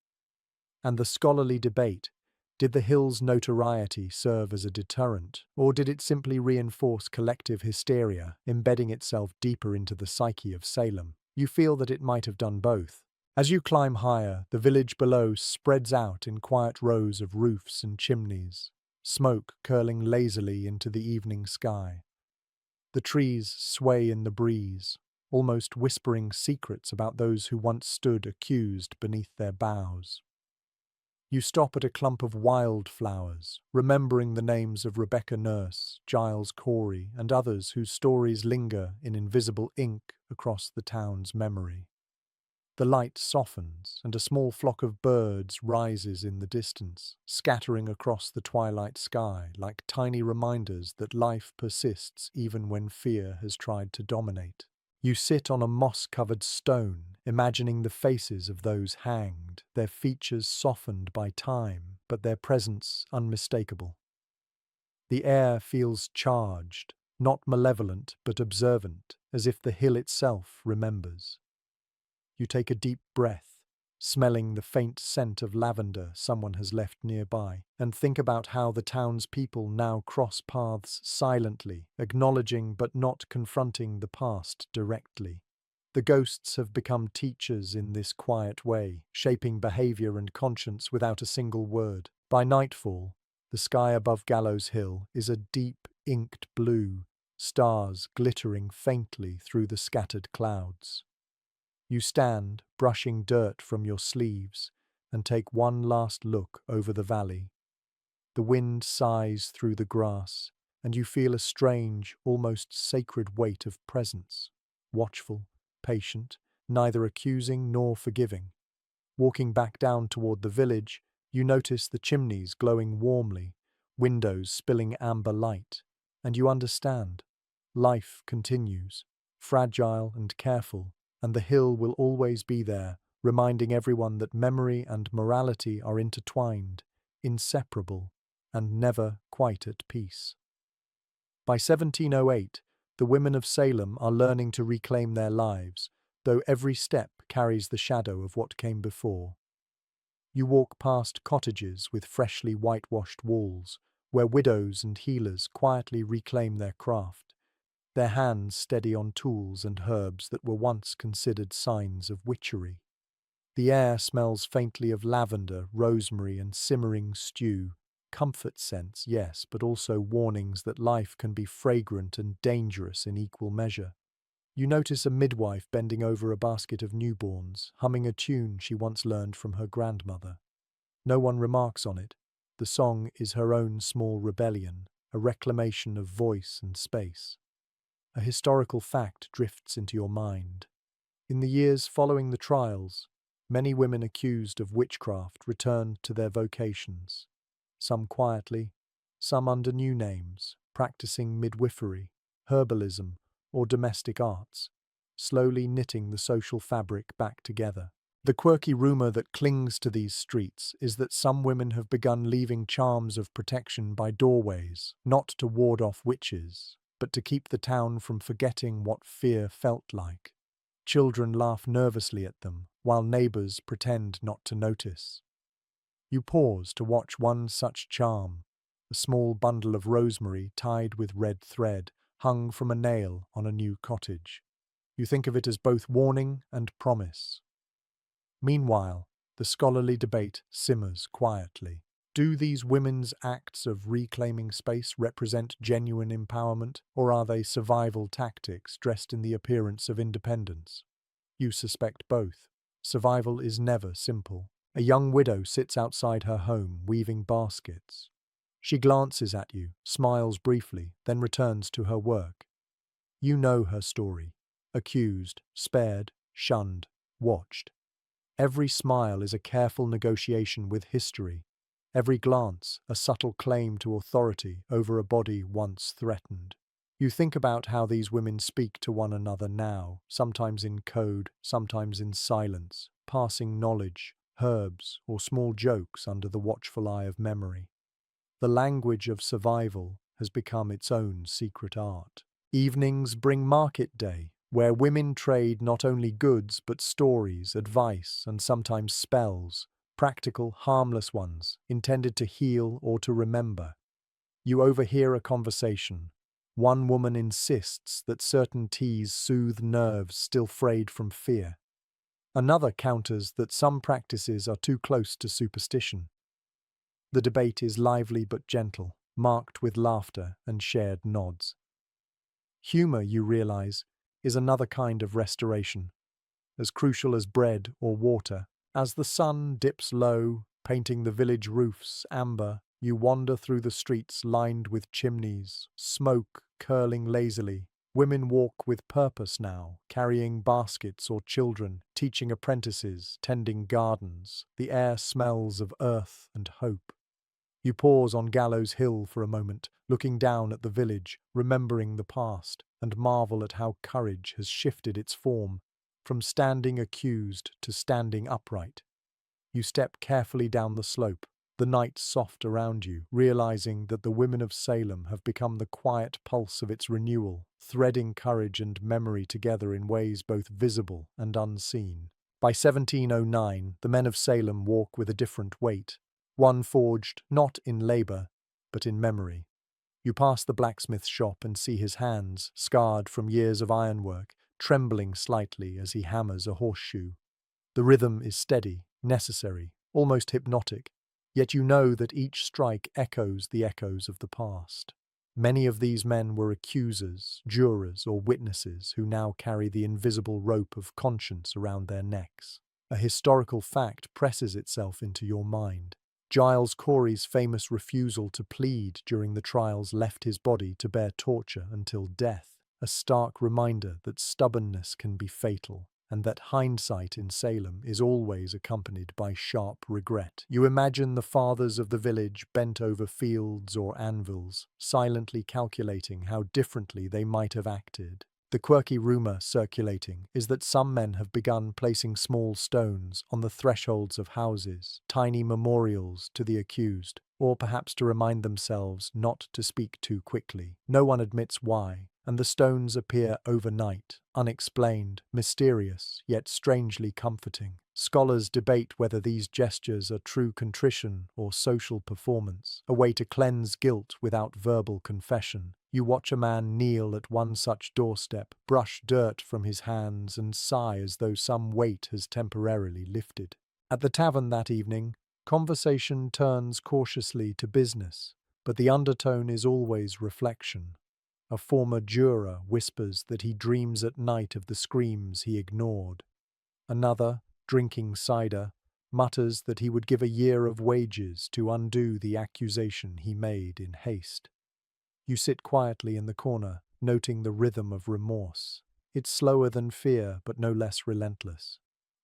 And the scholarly debate, did the hill's notoriety serve as a deterrent, or did it simply reinforce collective hysteria, embedding itself deeper into the psyche of Salem? You feel that it might have done both. As you climb higher, the village below spreads out in quiet rows of roofs and chimneys, smoke curling lazily into the evening sky. The trees sway in the breeze, almost whispering secrets about those who once stood accused beneath their boughs. You stop at a clump of wildflowers, remembering the names of Rebecca Nurse, Giles Corey, and others whose stories linger in invisible ink across the town's memory. The light softens, and a small flock of birds rises in the distance, scattering across the twilight sky like tiny reminders that life persists even when fear has tried to dominate. You sit on a moss-covered stone, imagining the faces of those hanged, their features softened by time, but their presence unmistakable. The air feels charged, not malevolent but observant, as if the hill itself remembers. You take a deep breath, smelling the faint scent of lavender someone has left nearby, and think about how the townspeople now cross paths silently, acknowledging but not confronting the past directly. The ghosts have become teachers in this quiet way, shaping behavior and conscience without a single word. By nightfall, the sky above Gallows Hill is a deep, inked blue, stars glittering faintly through the scattered clouds. You stand, brushing dirt from your sleeves, and take one last look over the valley. The wind sighs through the grass, and you feel a strange, almost sacred weight of presence, watchful, patient, neither accusing nor forgiving. Walking back down toward the village, you notice the chimneys glowing warmly, windows spilling amber light, and you understand. Life continues, fragile and careful, and the hill will always be there, reminding everyone that memory and morality are intertwined, inseparable, and never quite at peace. By 1708, the women of Salem are learning to reclaim their lives, though every step carries the shadow of what came before. You walk past cottages with freshly whitewashed walls, where widows and healers quietly reclaim their craft, their hands steady on tools and herbs that were once considered signs of witchery. The air smells faintly of lavender, rosemary, and simmering stew. Comfort scents, yes, but also warnings that life can be fragrant and dangerous in equal measure. You notice a midwife bending over a basket of newborns, humming a tune she once learned from her grandmother. No one remarks on it. The song is her own small rebellion, a reclamation of voice and space. A historical fact drifts into your mind. In the years following the trials, many women accused of witchcraft returned to their vocations, some quietly, some under new names, practicing midwifery, herbalism, or domestic arts, slowly knitting the social fabric back together. The quirky rumor that clings to these streets is that some women have begun leaving charms of protection by doorways, not to ward off witches, but to keep the town from forgetting what fear felt like. Children laugh nervously at them, while neighbors pretend not to notice. You pause to watch one such charm, a small bundle of rosemary tied with red thread, hung from a nail on a new cottage. You think of it as both warning and promise. Meanwhile, the scholarly debate simmers quietly. Do these women's acts of reclaiming space represent genuine empowerment, or are they survival tactics dressed in the appearance of independence? You suspect both. Survival is never simple. A young widow sits outside her home, weaving baskets. She glances at you, smiles briefly, then returns to her work. You know her story. Accused, spared, shunned, watched. Every smile is a careful negotiation with history. Every glance, a subtle claim to authority over a body once threatened. You think about how these women speak to one another now, sometimes in code, sometimes in silence, passing knowledge, herbs, or small jokes under the watchful eye of memory. The language of survival has become its own secret art. Evenings bring market day, where women trade not only goods but stories, advice, and sometimes spells, practical, harmless ones, intended to heal or to remember. You overhear a conversation. One woman insists that certain teas soothe nerves still frayed from fear. Another counters that some practices are too close to superstition. The debate is lively but gentle, marked with laughter and shared nods. Humor, you realize, is another kind of restoration, as crucial as bread or water. As the sun dips low, painting the village roofs amber, you wander through the streets lined with chimneys, smoke curling lazily. Women walk with purpose now, carrying baskets or children, teaching apprentices, tending gardens. The air smells of earth and hope. You pause on Gallows Hill for a moment, looking down at the village, remembering the past, and marvel at how courage has shifted its form, from standing accused to standing upright. You step carefully down the slope, the night soft around you, realizing that the women of Salem have become the quiet pulse of its renewal, threading courage and memory together in ways both visible and unseen. By 1709, the men of Salem walk with a different weight, one forged not in labor, but in memory. You pass the blacksmith's shop and see his hands, scarred from years of ironwork, trembling slightly as he hammers a horseshoe. The rhythm is steady, necessary, almost hypnotic, yet you know that each strike echoes the echoes of the past. Many of these men were accusers, jurors, or witnesses who now carry the invisible rope of conscience around their necks. A historical fact presses itself into your mind. Giles Corey's famous refusal to plead during the trials left his body to bear torture until death, a stark reminder that stubbornness can be fatal, and that hindsight in Salem is always accompanied by sharp regret. You imagine the fathers of the village bent over fields or anvils, silently calculating how differently they might have acted. The quirky rumor circulating is that some men have begun placing small stones on the thresholds of houses, tiny memorials to the accused, or perhaps to remind themselves not to speak too quickly. No one admits why, and the stones appear overnight, unexplained, mysterious, yet strangely comforting. Scholars debate whether these gestures are true contrition or social performance, a way to cleanse guilt without verbal confession. You watch a man kneel at one such doorstep, brush dirt from his hands, and sigh as though some weight has temporarily lifted. At the tavern that evening, conversation turns cautiously to business, but the undertone is always reflection. A former juror whispers that he dreams at night of the screams he ignored. Another, drinking cider, mutters that he would give a year of wages to undo the accusation he made in haste. You sit quietly in the corner, noting the rhythm of remorse. It's slower than fear, but no less relentless.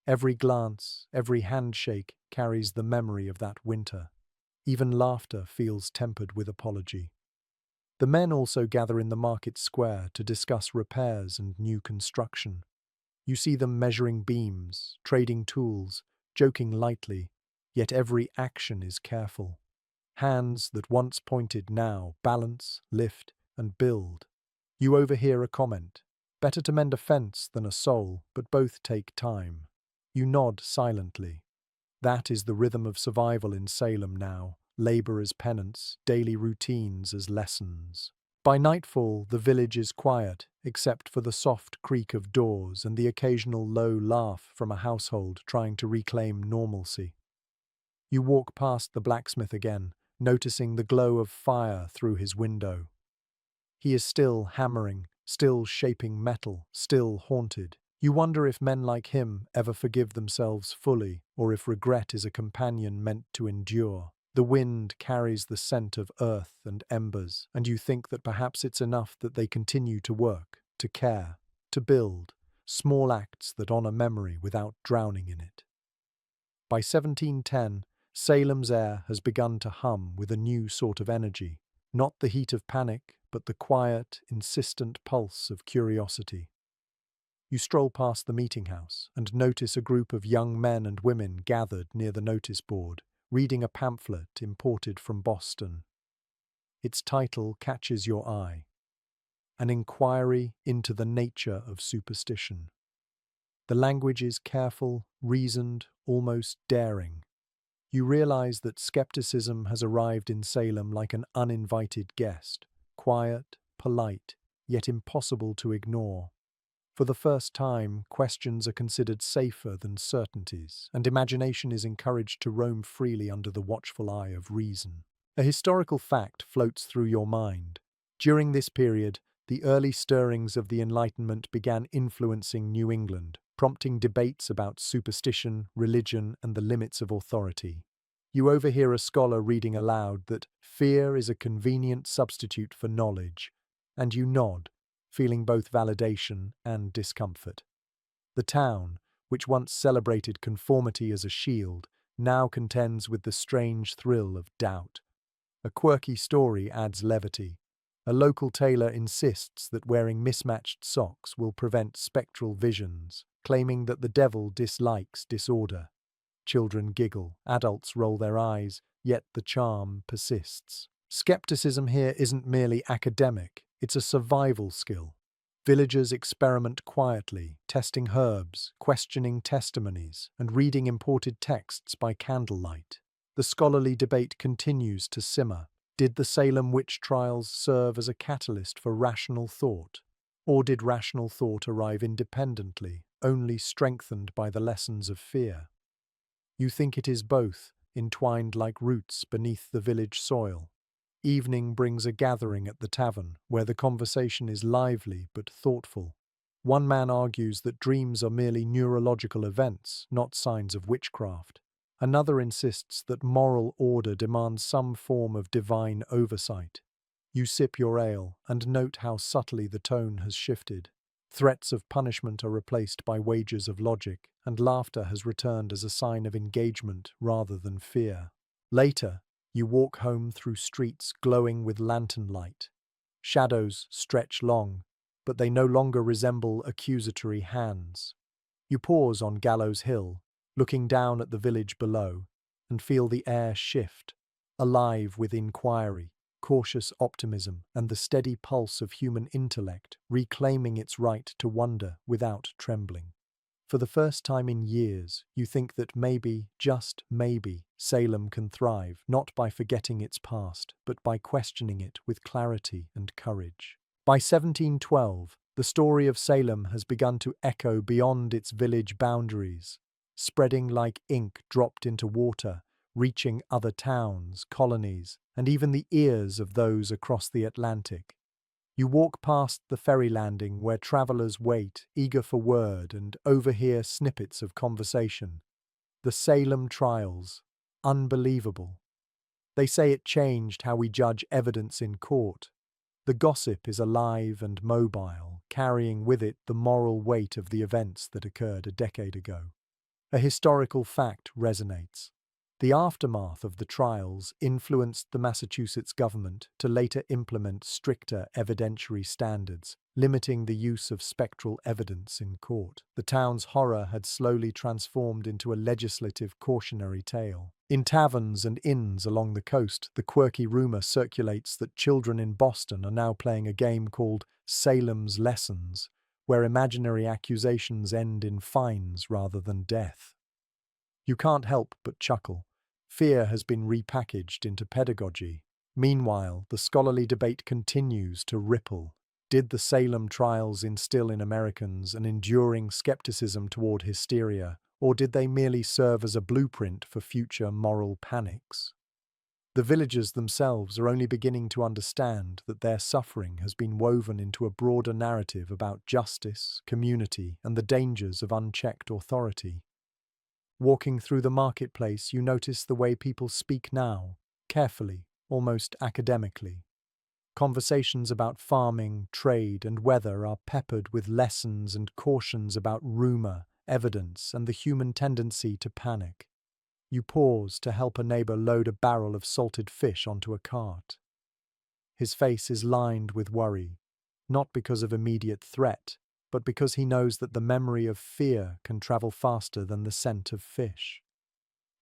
Every glance, every handshake carries the memory of that winter. Even laughter feels tempered with apology. The men also gather in the market square to discuss repairs and new construction. You see them measuring beams, trading tools, joking lightly, yet every action is careful. Hands that once pointed now balance, lift, and build. You overhear a comment. Better to mend a fence than a soul, but both take time. You nod silently. That is the rhythm of survival in Salem now, labor as penance, daily routines as lessons. By nightfall, the village is quiet, except for the soft creak of doors and the occasional low laugh from a household trying to reclaim normalcy. You walk past the blacksmith again, noticing the glow of fire through his window. He is still hammering, still shaping metal, still haunted. You wonder if men like him ever forgive themselves fully, or if regret is a companion meant to endure. The wind carries the scent of earth and embers, and you think that perhaps it's enough that they continue to work, to care, to build, small acts that honor memory without drowning in it. By 1710, Salem's air has begun to hum with a new sort of energy, not the heat of panic, but the quiet, insistent pulse of curiosity. You stroll past the meeting house and notice a group of young men and women gathered near the notice board, reading a pamphlet imported from Boston. Its title catches your eye: An Inquiry into the Nature of Superstition. The language is careful, reasoned, almost daring. You realize that skepticism has arrived in Salem like an uninvited guest, quiet, polite, yet impossible to ignore. For the first time, questions are considered safer than certainties, and imagination is encouraged to roam freely under the watchful eye of reason. A historical fact floats through your mind. During this period, the early stirrings of the Enlightenment began influencing New England, prompting debates about superstition, religion, and the limits of authority. You overhear a scholar reading aloud that fear is a convenient substitute for knowledge, and you nod, feeling both validation and discomfort. The town, which once celebrated conformity as a shield, now contends with the strange thrill of doubt. A quirky story adds levity. A local tailor insists that wearing mismatched socks will prevent spectral visions, claiming that the devil dislikes disorder. Children giggle, adults roll their eyes, yet the charm persists. Skepticism here isn't merely academic, it's a survival skill. Villagers experiment quietly, testing herbs, questioning testimonies, and reading imported texts by candlelight. The scholarly debate continues to simmer. Did the Salem witch trials serve as a catalyst for rational thought? Or did rational thought arrive independently, only strengthened by the lessons of fear? You think it is both, entwined like roots beneath the village soil. Evening brings a gathering at the tavern, where the conversation is lively but thoughtful. One man argues that dreams are merely neurological events, not signs of witchcraft. Another insists that moral order demands some form of divine oversight. You sip your ale and note how subtly the tone has shifted. Threats of punishment are replaced by wagers of logic, and laughter has returned as a sign of engagement rather than fear. Later, you walk home through streets glowing with lantern light. Shadows stretch long, but they no longer resemble accusatory hands. You pause on Gallows Hill, looking down at the village below, and feel the air shift, alive with inquiry, cautious optimism, and the steady pulse of human intellect reclaiming its right to wonder without trembling. For the first time in years, you think that maybe, just maybe, Salem can thrive, not by forgetting its past, but by questioning it with clarity and courage. By 1712, the story of Salem has begun to echo beyond its village boundaries, spreading like ink dropped into water, reaching other towns, colonies, and even the ears of those across the Atlantic. You walk past the ferry landing where travelers wait, eager for word, and overhear snippets of conversation. The Salem trials. Unbelievable. They say it changed how we judge evidence in court. The gossip is alive and mobile, carrying with it the moral weight of the events that occurred a decade ago. A historical fact resonates. The aftermath of the trials influenced the Massachusetts government to later implement stricter evidentiary standards, limiting the use of spectral evidence in court. The town's horror had slowly transformed into a legislative cautionary tale. In taverns and inns along the coast, the quirky rumor circulates that children in Boston are now playing a game called Salem's Lessons, where imaginary accusations end in fines rather than death. You can't help but chuckle. Fear has been repackaged into pedagogy. Meanwhile, the scholarly debate continues to ripple. Did the Salem trials instill in Americans an enduring skepticism toward hysteria, or did they merely serve as a blueprint for future moral panics? The villagers themselves are only beginning to understand that their suffering has been woven into a broader narrative about justice, community, and the dangers of unchecked authority. Walking through the marketplace, you notice the way people speak now, carefully, almost academically. Conversations about farming, trade, and weather are peppered with lessons and cautions about rumor, evidence, and the human tendency to panic. You pause to help a neighbor load a barrel of salted fish onto a cart. His face is lined with worry, not because of immediate threat, but because he knows that the memory of fear can travel faster than the scent of fish.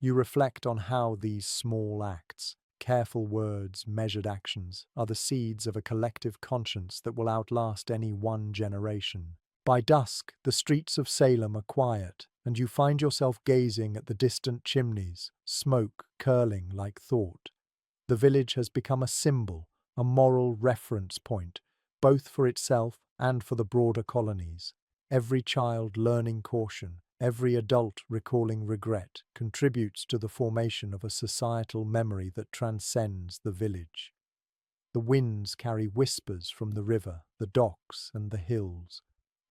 You reflect on how these small acts, careful words, measured actions, are the seeds of a collective conscience that will outlast any one generation. By dusk, the streets of Salem are quiet, and you find yourself gazing at the distant chimneys, smoke curling like thought. The village has become a symbol, a moral reference point, both for itself and for the broader colonies. Every child learning caution, every adult recalling regret, contributes to the formation of a societal memory that transcends the village. The winds carry whispers from the river, the docks, and the hills,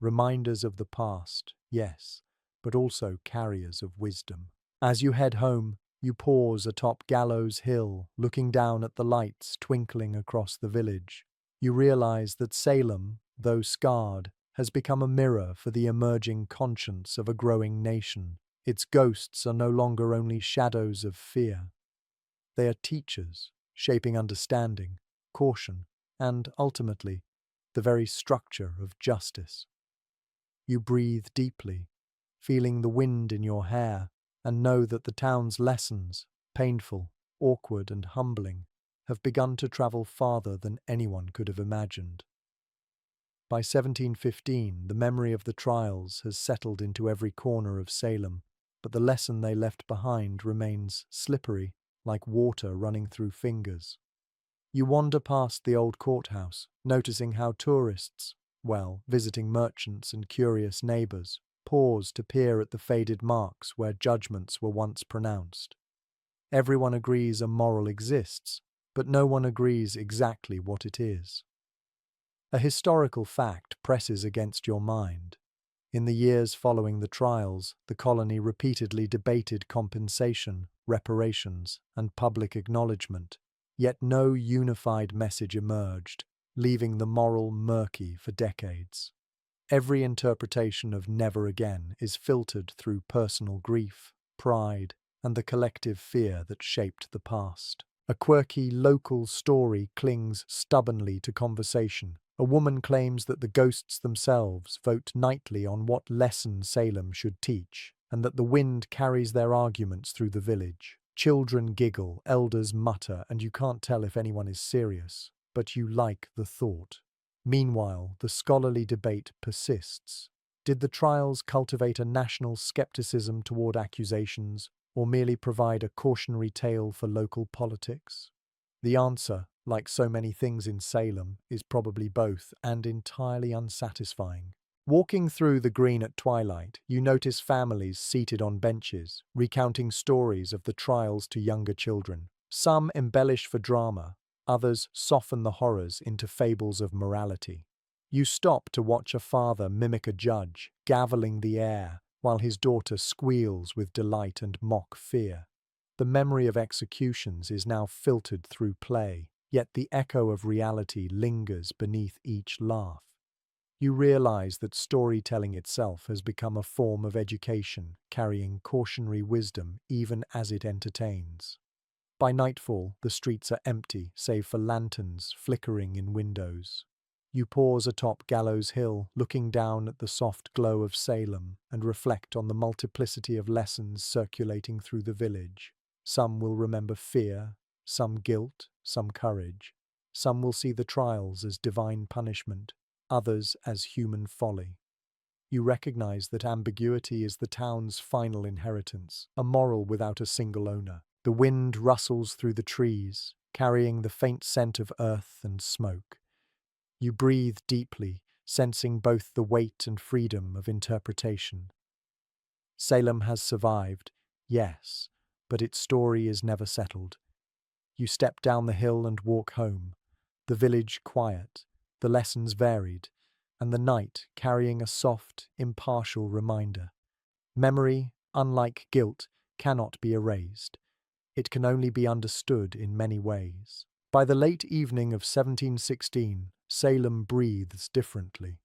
reminders of the past, yes, but also carriers of wisdom. As you head home, you pause atop Gallows Hill, looking down at the lights twinkling across the village. You realize that Salem, though scarred, has become a mirror for the emerging conscience of a growing nation. Its ghosts are no longer only shadows of fear. They are teachers, shaping understanding, caution, and, ultimately, the very structure of justice. You breathe deeply, feeling the wind in your hair, and know that the town's lessons, painful, awkward and humbling, have begun to travel farther than anyone could have imagined. By 1715, the memory of the trials has settled into every corner of Salem, but the lesson they left behind remains slippery, like water running through fingers. You wander past the old courthouse, noticing how tourists, visiting merchants and curious neighbors, pause to peer at the faded marks where judgments were once pronounced. Everyone agrees a moral exists, but no one agrees exactly what it is. A historical fact presses against your mind. In the years following the trials, the colony repeatedly debated compensation, reparations, and public acknowledgement, yet no unified message emerged, leaving the moral murky for decades. Every interpretation of never again is filtered through personal grief, pride, and the collective fear that shaped the past. A quirky local story clings stubbornly to conversation. A woman claims that the ghosts themselves vote nightly on what lesson Salem should teach, and that the wind carries their arguments through the village. Children giggle, elders mutter, and you can't tell if anyone is serious, but you like the thought. Meanwhile, the scholarly debate persists. Did the trials cultivate a national skepticism toward accusations, or merely provide a cautionary tale for local politics? The answer, like so many things in Salem, is probably both and entirely unsatisfying. Walking through the green at twilight, you notice families seated on benches, recounting stories of the trials to younger children. Some embellish for drama, others soften the horrors into fables of morality. You stop to watch a father mimic a judge, gaveling the air, while his daughter squeals with delight and mock fear. The memory of executions is now filtered through play, yet the echo of reality lingers beneath each laugh. You realize that storytelling itself has become a form of education, carrying cautionary wisdom even as it entertains. By nightfall, the streets are empty, save for lanterns flickering in windows. You pause atop Gallows Hill, looking down at the soft glow of Salem, and reflect on the multiplicity of lessons circulating through the village. Some will remember fear, some guilt, some courage. Some will see the trials as divine punishment, others as human folly. You recognize that ambiguity is the town's final inheritance, a moral without a single owner. The wind rustles through the trees, carrying the faint scent of earth and smoke. You breathe deeply, sensing both the weight and freedom of interpretation. Salem has survived, yes, but its story is never settled. You step down the hill and walk home, the village quiet, the lessons varied, and the night carrying a soft, impartial reminder. Memory, unlike guilt, cannot be erased. It can only be understood in many ways. By the late evening of 1716, Salem breathes differently.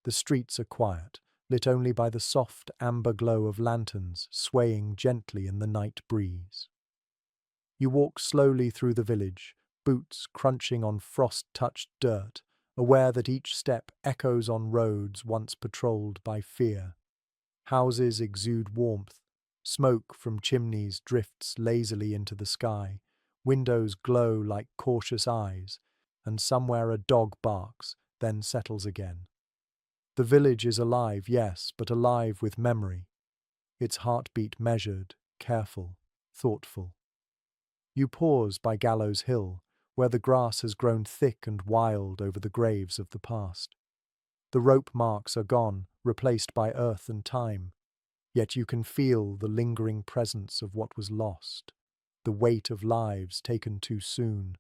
The streets are quiet, lit only by the soft amber glow of lanterns swaying gently in the night breeze. You walk slowly through the village, boots crunching on frost-touched dirt, aware that each step echoes on roads once patrolled by fear. Houses exude warmth, smoke from chimneys drifts lazily into the sky, windows glow like cautious eyes, and somewhere a dog barks, then settles again. The village is alive, yes, but alive with memory, its heartbeat measured, careful, thoughtful. You pause by Gallows Hill, where the grass has grown thick and wild over the graves of the past. The rope marks are gone, replaced by earth and time, yet you can feel the lingering presence of what was lost, the weight of lives taken too soon,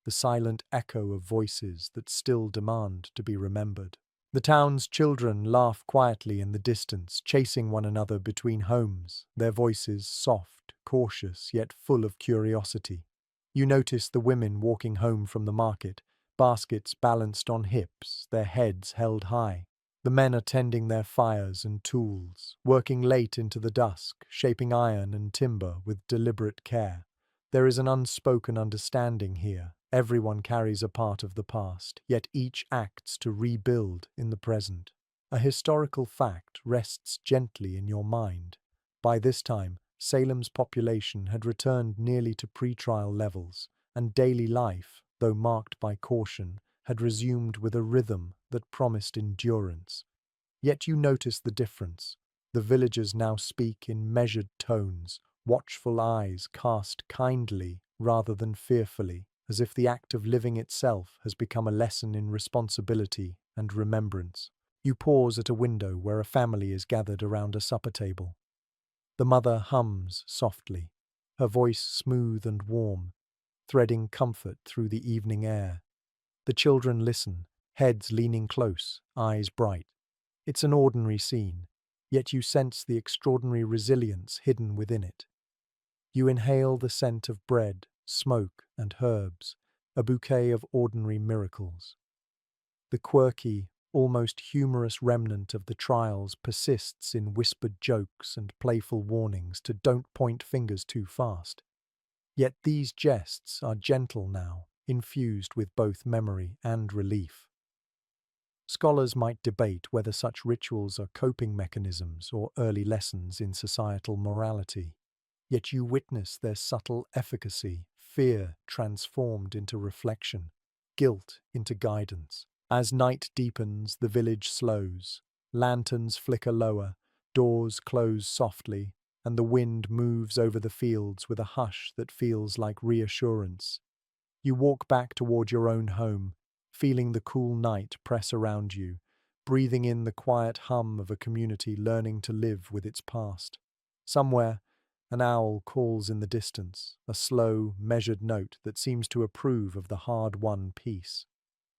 the silent echo of voices that still demand to be remembered. The town's children laugh quietly in the distance, chasing one another between homes, their voices soft, cautious, yet full of curiosity. You notice the women walking home from the market, baskets balanced on hips, their heads held high. The men are tending their fires and tools, working late into the dusk, shaping iron and timber with deliberate care. There is an unspoken understanding here. Everyone carries a part of the past, yet each acts to rebuild in the present. A historical fact rests gently in your mind. By this time, Salem's population had returned nearly to pre-trial levels, and daily life, though marked by caution, had resumed with a rhythm that promised endurance. Yet you notice the difference. The villagers now speak in measured tones, watchful eyes cast kindly rather than fearfully, as if the act of living itself has become a lesson in responsibility and remembrance. You pause at a window where a family is gathered around a supper table. The mother hums softly, her voice smooth and warm, threading comfort through the evening air. The children listen, heads leaning close, eyes bright. It's an ordinary scene, yet you sense the extraordinary resilience hidden within it. You inhale the scent of bread, smoke, and herbs, a bouquet of ordinary miracles. The quirky, almost humorous remnant of the trials persists in whispered jokes and playful warnings to don't point fingers too fast. Yet these jests are gentle now, infused with both memory and relief. Scholars might debate whether such rituals are coping mechanisms or early lessons in societal morality. Yet you witness their subtle efficacy, fear transformed into reflection, guilt into guidance. As night deepens, the village slows. Lanterns flicker lower, doors close softly, and the wind moves over the fields with a hush that feels like reassurance. You walk back toward your own home, feeling the cool night press around you, breathing in the quiet hum of a community learning to live with its past. Somewhere, an owl calls in the distance, a slow, measured note that seems to approve of the hard-won peace.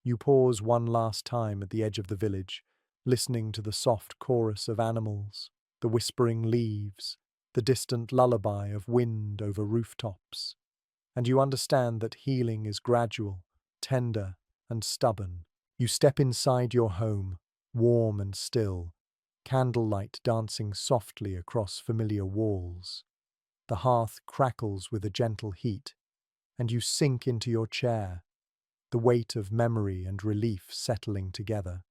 You pause one last time at the edge of the village, listening to the soft chorus of animals, the whispering leaves, the distant lullaby of wind over rooftops. And you understand that healing is gradual, tender, and stubborn. You step inside your home, warm and still, candlelight dancing softly across familiar walls. The hearth crackles with a gentle heat, and you sink into your chair, the weight of memory and relief settling together.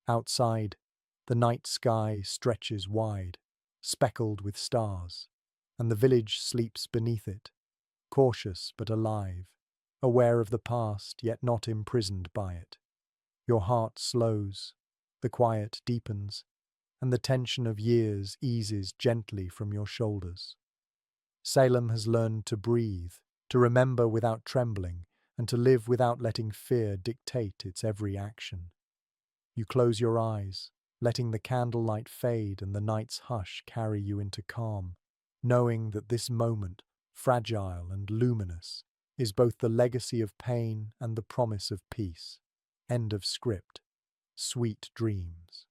Outside, the night sky stretches wide, speckled with stars, and the village sleeps beneath it, cautious but alive, aware of the past yet not imprisoned by it. Your heart slows, the quiet deepens, and the tension of years eases gently from your shoulders. Salem has learned to breathe, to remember without trembling, and to live without letting fear dictate its every action. You close your eyes, letting the candlelight fade and the night's hush carry you into calm, knowing that this moment, fragile and luminous, is both the legacy of pain and the promise of peace. End of script. Sweet dreams.